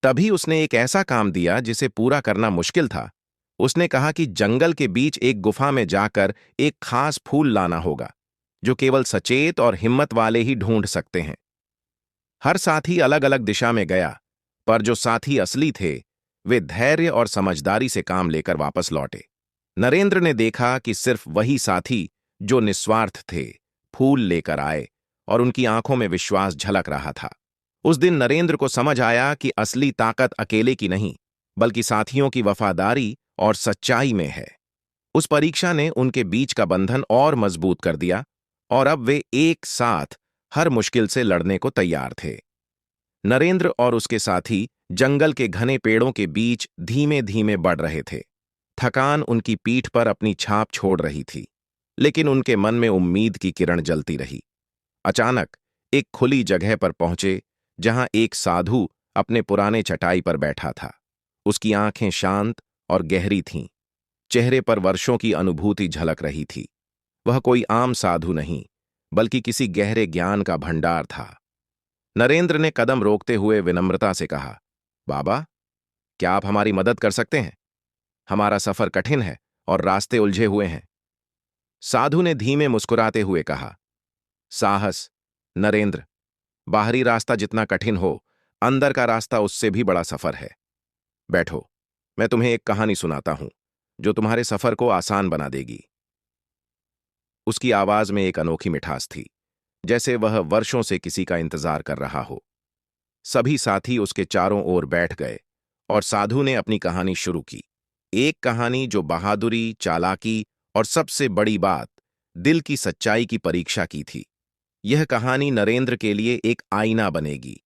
तभी उसने एक ऐसा काम दिया जिसे पूरा करना मुश्किल था। उसने कहा कि जंगल के बीच एक गुफा में जाकर एक खास फूल लाना होगा, जो केवल सचेत और हिम्मत वाले ही ढूंढ सकते हैं। हर साथी अलग अलग दिशा में गया, पर जो साथी असली थे, वे धैर्य और समझदारी से काम लेकर वापस लौटे। नरेंद्र ने देखा कि सिर्फ वही साथी जो निस्वार्थ थे, फूल लेकर आए, और उनकी आंखों में विश्वास झलक रहा था। उस दिन नरेंद्र को समझ आया कि असली ताकत अकेले की नहीं, बल्कि साथियों की वफादारी और सच्चाई में है। उस परीक्षा ने उनके बीच का बंधन और मजबूत कर दिया, और अब वे एक साथ हर मुश्किल से लड़ने को तैयार थे। नरेंद्र और उसके साथी जंगल के घने पेड़ों के बीच धीमे धीमे बढ़ रहे थे। थकान उनकी पीठ पर अपनी छाप छोड़ रही थी, लेकिन उनके मन में उम्मीद की किरण जलती रही। अचानक एक खुली जगह पर पहुंचे, जहां एक साधु अपने पुराने चटाई पर बैठा था। उसकी आंखें शांत और गहरी थीं। चेहरे पर वर्षों की अनुभूति झलक रही थी। वह कोई आम साधु नहीं, बल्कि किसी गहरे ज्ञान का भंडार था। नरेंद्र ने कदम रोकते हुए विनम्रता से कहा, बाबा, क्या आप हमारी मदद कर सकते हैं? हमारा सफर कठिन है और रास्ते उलझे हुए हैं। साधु ने धीमे मुस्कुराते हुए कहा, साहस नरेंद्र, बाहरी रास्ता जितना कठिन हो, अंदर का रास्ता उससे भी बड़ा सफर है। बैठो, मैं तुम्हें एक कहानी सुनाता हूं, जो तुम्हारे सफर को आसान बना देगी। उसकी आवाज में एक अनोखी मिठास थी, जैसे वह वर्षों से किसी का इंतजार कर रहा हो। सभी साथी उसके चारों ओर बैठ गए, और साधु ने अपनी कहानी शुरू की। एक कहानी जो बहादुरी, चालाकी और सबसे बड़ी बात, दिल की सच्चाई की परीक्षा की थी। यह कहानी नरेंद्र के लिए एक आईना बनेगी,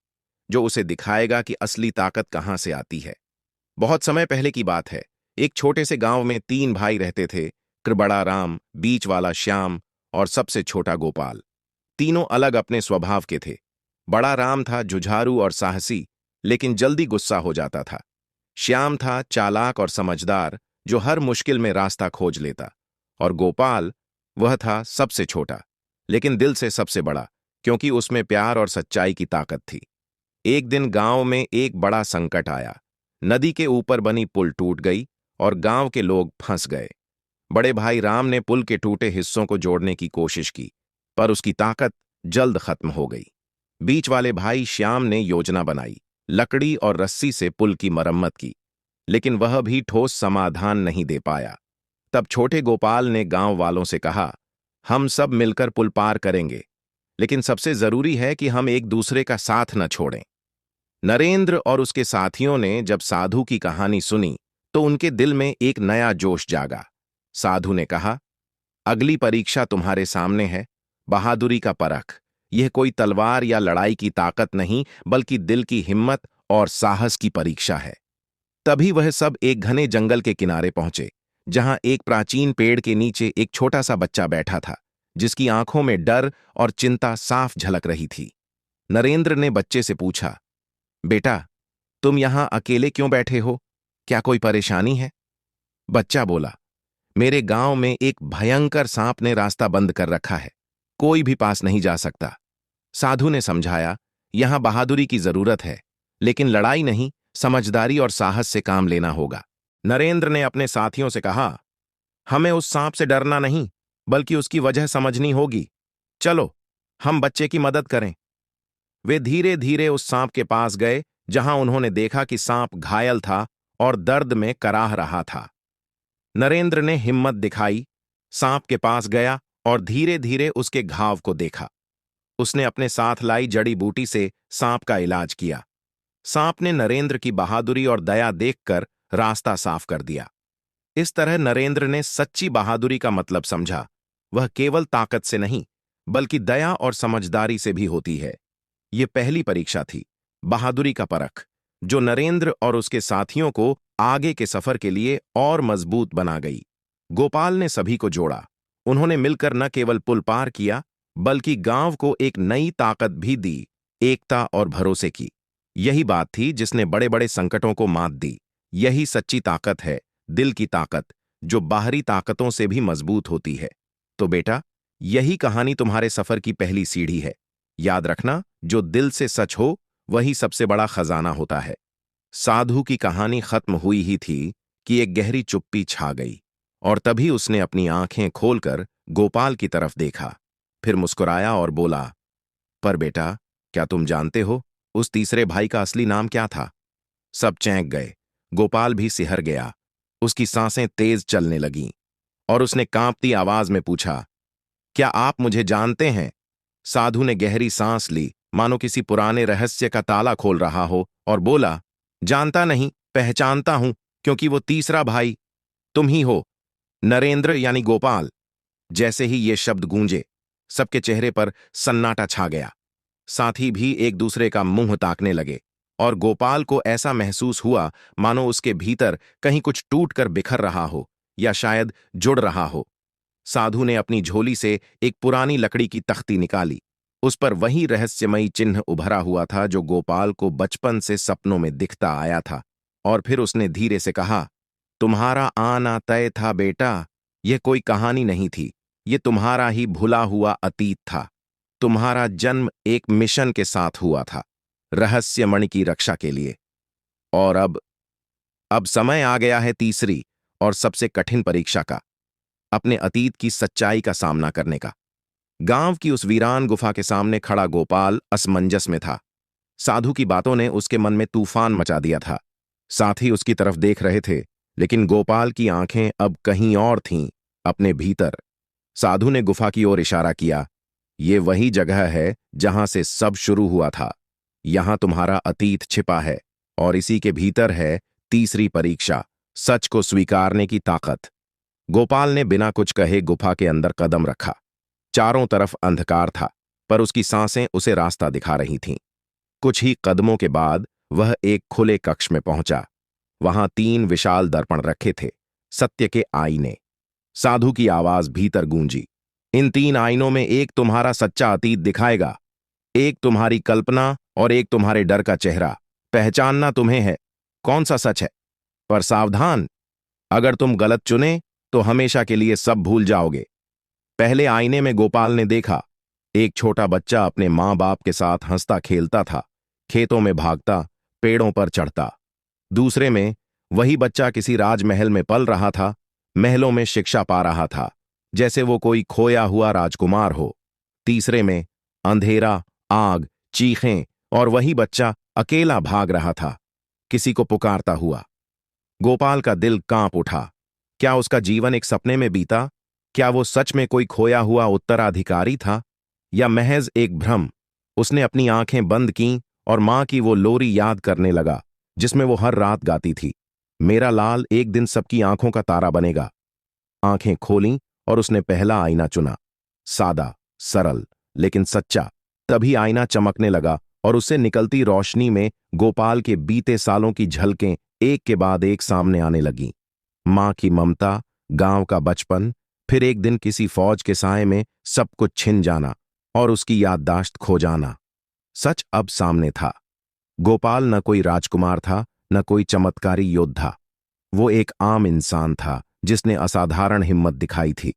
जो उसे दिखाएगा कि असली ताकत कहां से आती है। बहुत समय पहले की बात है। एक छोटे से गांव में 3 भाई रहते थे, बड़ा राम, बीच वाला श्याम और सबसे छोटा गोपाल। तीनों अलग अपने स्वभाव के थे। बड़ा राम था जुझारू और साहसी, लेकिन जल्दी गुस्सा हो जाता था। श्याम था चालाक और समझदार, जो हर मुश्किल में रास्ता खोज लेता। और गोपाल, वह था सबसे छोटा, लेकिन दिल से सबसे बड़ा, क्योंकि उसमें प्यार और सच्चाई की ताकत थी। एक दिन गांव में एक बड़ा संकट आया। नदी के ऊपर बनी पुल टूट गई और गांव के लोग फंस गए। बड़े भाई राम ने पुल के टूटे हिस्सों को जोड़ने की कोशिश की, पर उसकी ताकत जल्द खत्म हो गई। बीच वाले भाई श्याम ने योजना बनाई, लकड़ी और रस्सी से पुल की मरम्मत की, लेकिन वह भी ठोस समाधान नहीं दे पाया। तब छोटे गोपाल ने गांव वालों से कहा, हम सब मिलकर पुल पार करेंगे, लेकिन सबसे जरूरी है कि हम एक दूसरे का साथ न छोड़ें। नरेंद्र और उसके साथियों ने जब साधु की कहानी सुनी, तो उनके दिल में एक नया जोश जागा। साधु ने कहा, अगली परीक्षा तुम्हारे सामने है, बहादुरी का परख। यह कोई तलवार या लड़ाई की ताकत नहीं, बल्कि दिल की हिम्मत और साहस की परीक्षा है। तभी वह सब एक घने जंगल के किनारे पहुंचे, जहां एक प्राचीन पेड़ के नीचे एक छोटा सा बच्चा बैठा था, जिसकी आंखों में डर और चिंता साफ झलक रही थी। नरेंद्र ने बच्चे से पूछा, बेटा, तुम यहां अकेले क्यों बैठे हो? क्या कोई परेशानी है? बच्चा बोला, मेरे गांव में एक भयंकर सांप ने रास्ता बंद कर रखा है, कोई भी पास नहीं जा सकता। साधु ने समझाया, यहां बहादुरी की जरूरत है, लेकिन लड़ाई नहीं, समझदारी और साहस से काम लेना होगा। नरेंद्र ने अपने साथियों से कहा, हमें उस सांप से डरना नहीं, बल्कि उसकी वजह समझनी होगी। चलो, हम बच्चे की मदद करें। वे धीरे धीरे उस सांप के पास गए, जहां उन्होंने देखा कि सांप घायल था और दर्द में कराह रहा था। नरेंद्र ने हिम्मत दिखाई, सांप के पास गया और धीरे धीरे उसके घाव को देखा। उसने अपने साथ लाई जड़ी बूटी से सांप का इलाज किया। सांप ने नरेंद्र की बहादुरी और दया देखकर रास्ता साफ कर दिया। इस तरह नरेंद्र ने सच्ची बहादुरी का मतलब समझा। वह केवल ताकत से नहीं, बल्कि दया और समझदारी से भी होती है। ये पहली परीक्षा थी, बहादुरी का परख, जो नरेंद्र और उसके साथियों को आगे के सफर के लिए और मजबूत बना गई। गोपाल ने सभी को जोड़ा। उन्होंने मिलकर न केवल पुल पार किया, बल्कि गांव को एक नई ताकत भी दी, एकता और भरोसे की। यही बात थी जिसने बड़े बड़े संकटों को मात दी। यही सच्ची ताकत है, दिल की ताकत, जो बाहरी ताकतों से भी मजबूत होती है। तो बेटा, यही कहानी तुम्हारे सफर की पहली सीढ़ी है। याद रखना, जो दिल से सच हो वही सबसे बड़ा खजाना होता है। साधु की कहानी खत्म हुई ही थी कि एक गहरी चुप्पी छा गई, और तभी उसने अपनी आंखें खोलकर गोपाल की तरफ देखा, फिर मुस्कुराया और बोला, पर बेटा, क्या तुम जानते हो उस तीसरे भाई का असली नाम क्या था? सब चैंक गए। गोपाल भी सिहर गया। उसकी सांसें तेज चलने लगीं और उसने कांपती आवाज में पूछा, क्या आप मुझे जानते हैं? साधु ने गहरी सांस ली, मानो किसी पुराने रहस्य का ताला खोल रहा हो, और बोला, जानता नहीं, पहचानता हूं, क्योंकि वो तीसरा भाई तुम ही हो, नरेंद्र यानी गोपाल। जैसे ही ये शब्द गूंजे, सबके चेहरे पर सन्नाटा छा गया। साथी भी एक दूसरे का मुंह ताकने लगे, और गोपाल को ऐसा महसूस हुआ मानो उसके भीतर कहीं कुछ टूट कर बिखर रहा हो, या शायद जुड़ रहा हो। साधु ने अपनी झोली से एक पुरानी लकड़ी की तख्ती निकाली। उस पर वही रहस्यमयी चिन्ह उभरा हुआ था जो गोपाल को बचपन से सपनों में दिखता आया था। और फिर उसने धीरे से कहा, तुम्हारा आना तय था बेटा। यह कोई कहानी नहीं थी, ये तुम्हारा ही भुला हुआ अतीत था। तुम्हारा जन्म एक मिशन के साथ हुआ था, रहस्यमणि की रक्षा के लिए। और अब समय आ गया है तीसरी और सबसे कठिन परीक्षा का, अपने अतीत की सच्चाई का सामना करने का। गांव की उस वीरान गुफा के सामने खड़ा गोपाल असमंजस में था। साधु की बातों ने उसके मन में तूफान मचा दिया था। साथ ही उसकी तरफ देख रहे थे, लेकिन गोपाल की आंखें अब कहीं और थीं, अपने भीतर। साधु ने गुफा की ओर इशारा किया, ये वही जगह है जहां से सब शुरू हुआ था। यहां तुम्हारा अतीत छिपा है, और इसी के भीतर है तीसरी परीक्षा, सच को स्वीकारने की ताकत। गोपाल ने बिना कुछ कहे गुफा के अंदर कदम रखा। चारों तरफ अंधकार था, पर उसकी सांसें उसे रास्ता दिखा रही थीं। कुछ ही कदमों के बाद वह एक खुले कक्ष में पहुंचा। वहां 3 विशाल दर्पण रखे थे, सत्य के आईने। साधु की आवाज भीतर गूंजी, इन 3 आईनों में एक तुम्हारा सच्चा अतीत दिखाएगा, एक तुम्हारी कल्पना और एक तुम्हारे डर का चेहरा। पहचानना तुम्हें है कौन सा सच है। पर सावधान, अगर तुम गलत चुने तो हमेशा के लिए सब भूल जाओगे। पहले आईने में गोपाल ने देखा, एक छोटा बच्चा अपने मां बाप के साथ हंसता खेलता था, खेतों में भागता, पेड़ों पर चढ़ता। दूसरे में वही बच्चा किसी राजमहल में पल रहा था, महलों में शिक्षा पा रहा था, जैसे वो कोई खोया हुआ राजकुमार हो। तीसरे में अंधेरा, आग, चीखें, और वही बच्चा अकेला भाग रहा था, किसी को पुकारता हुआ। गोपाल का दिल कांप उठा। क्या उसका जीवन एक सपने में बीता? क्या वो सच में कोई खोया हुआ उत्तराधिकारी था, या महज एक भ्रम? उसने अपनी आंखें बंद कीं और मां की वो लोरी याद करने लगा जिसमें वो हर रात गाती थी, मेरा लाल एक दिन सबकी आंखों का तारा बनेगा। आंखें खोलीं और उसने पहला आईना चुना, सादा, सरल, लेकिन सच्चा। तभी आईना चमकने लगा और उससे निकलती रोशनी में गोपाल के बीते सालों की झलकें एक के बाद एक सामने आने लगीं। मां की ममता, गांव का बचपन, फिर एक दिन किसी फौज के साए में सब कुछ छिन जाना और उसकी याददाश्त खो जाना। सच अब सामने था। गोपाल न कोई राजकुमार था, न कोई चमत्कारी योद्धा। वो एक आम इंसान था जिसने असाधारण हिम्मत दिखाई थी।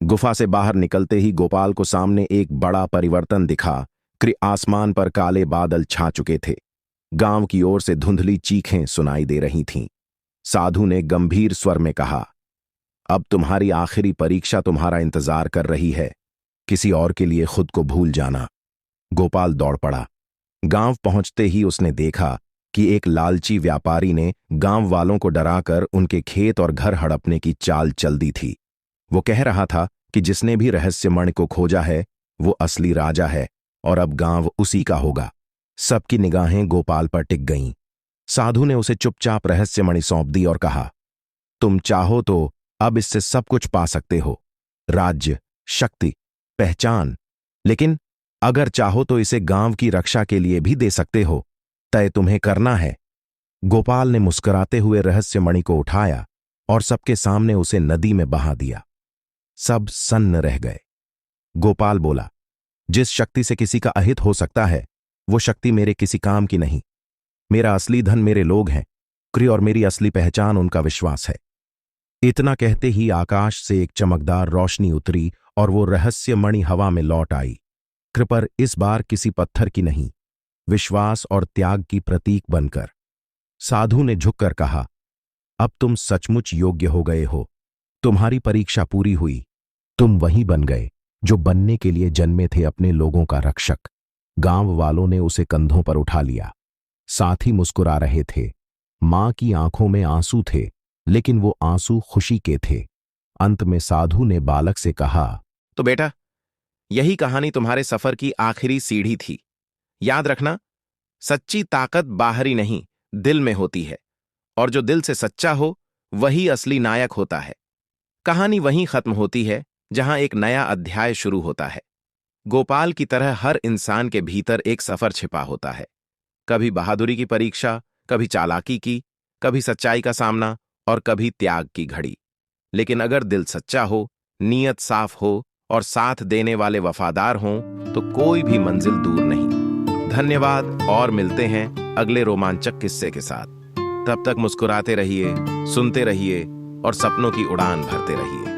गुफा से बाहर निकलते ही गोपाल को सामने एक बड़ा परिवर्तन दिखा कि आसमान पर काले बादल छा चुके थे। गांव की ओर से धुंधली चीखें सुनाई दे रही थीं। साधु ने गंभीर स्वर में कहा, अब तुम्हारी आखिरी परीक्षा तुम्हारा इंतजार कर रही है, किसी और के लिए खुद को भूल जाना। गोपाल दौड़ पड़ा। गांव पहुंचते ही उसने देखा कि एक लालची व्यापारी ने गांव वालों को डराकर उनके खेत और घर हड़पने की चाल चल दी थी। वो कह रहा था कि जिसने भी रहस्यमणि को खोजा है वो असली राजा है, और अब गांव उसी का होगा। सबकी निगाहें गोपाल पर टिक गईं। साधु ने उसे चुपचाप रहस्यमणि सौंप दी और कहा, तुम चाहो तो अब इससे सब कुछ पा सकते हो, राज्य, शक्ति, पहचान, लेकिन अगर चाहो तो इसे गांव की रक्षा के लिए भी दे सकते हो। तय तुम्हें करना है। गोपाल ने मुस्कुराते हुए रहस्यमणि को उठाया और सबके सामने उसे नदी में बहा दिया। सब सन्न रह गए। गोपाल बोला, जिस शक्ति से किसी का अहित हो सकता है वो शक्ति मेरे किसी काम की नहीं। मेरा असली धन मेरे लोग हैं, क्रि और मेरी असली पहचान उनका विश्वास है। इतना कहते ही आकाश से एक चमकदार रोशनी उतरी और वो रहस्यमणि हवा में लौट आई। कृपर इस बार किसी पत्थर की नहीं, विश्वास और त्याग की प्रतीक बनकर। साधु ने झुककर कहा, अब तुम सचमुच योग्य हो गए हो। तुम्हारी परीक्षा पूरी हुई। तुम वही बन गए जो बनने के लिए जन्मे थे, अपने लोगों का रक्षक। गांव वालों ने उसे कंधों पर उठा लिया। साथी मुस्कुरा रहे थे। मां की आंखों में आंसू थे, लेकिन वो आंसू खुशी के थे। अंत में साधु ने बालक से कहा, तो बेटा, यही कहानी तुम्हारे सफर की आखिरी सीढ़ी थी। याद रखना, सच्ची ताकत बाहरी नहीं, दिल में होती है, और जो दिल से सच्चा हो वही असली नायक होता है। कहानी वहीं खत्म होती है जहां एक नया अध्याय शुरू होता है। गोपाल की तरह हर इंसान के भीतर एक सफर छिपा होता है, कभी बहादुरी की परीक्षा, कभी चालाकी की, कभी सच्चाई का सामना और कभी त्याग की घड़ी। लेकिन अगर दिल सच्चा हो, नीयत साफ हो और साथ देने वाले वफादार हों, तो कोई भी मंजिल दूर नहीं। धन्यवाद, और मिलते हैं अगले रोमांचक किस्से के साथ। तब तक मुस्कुराते रहिए, सुनते रहिए और सपनों की उड़ान भरते रहिए।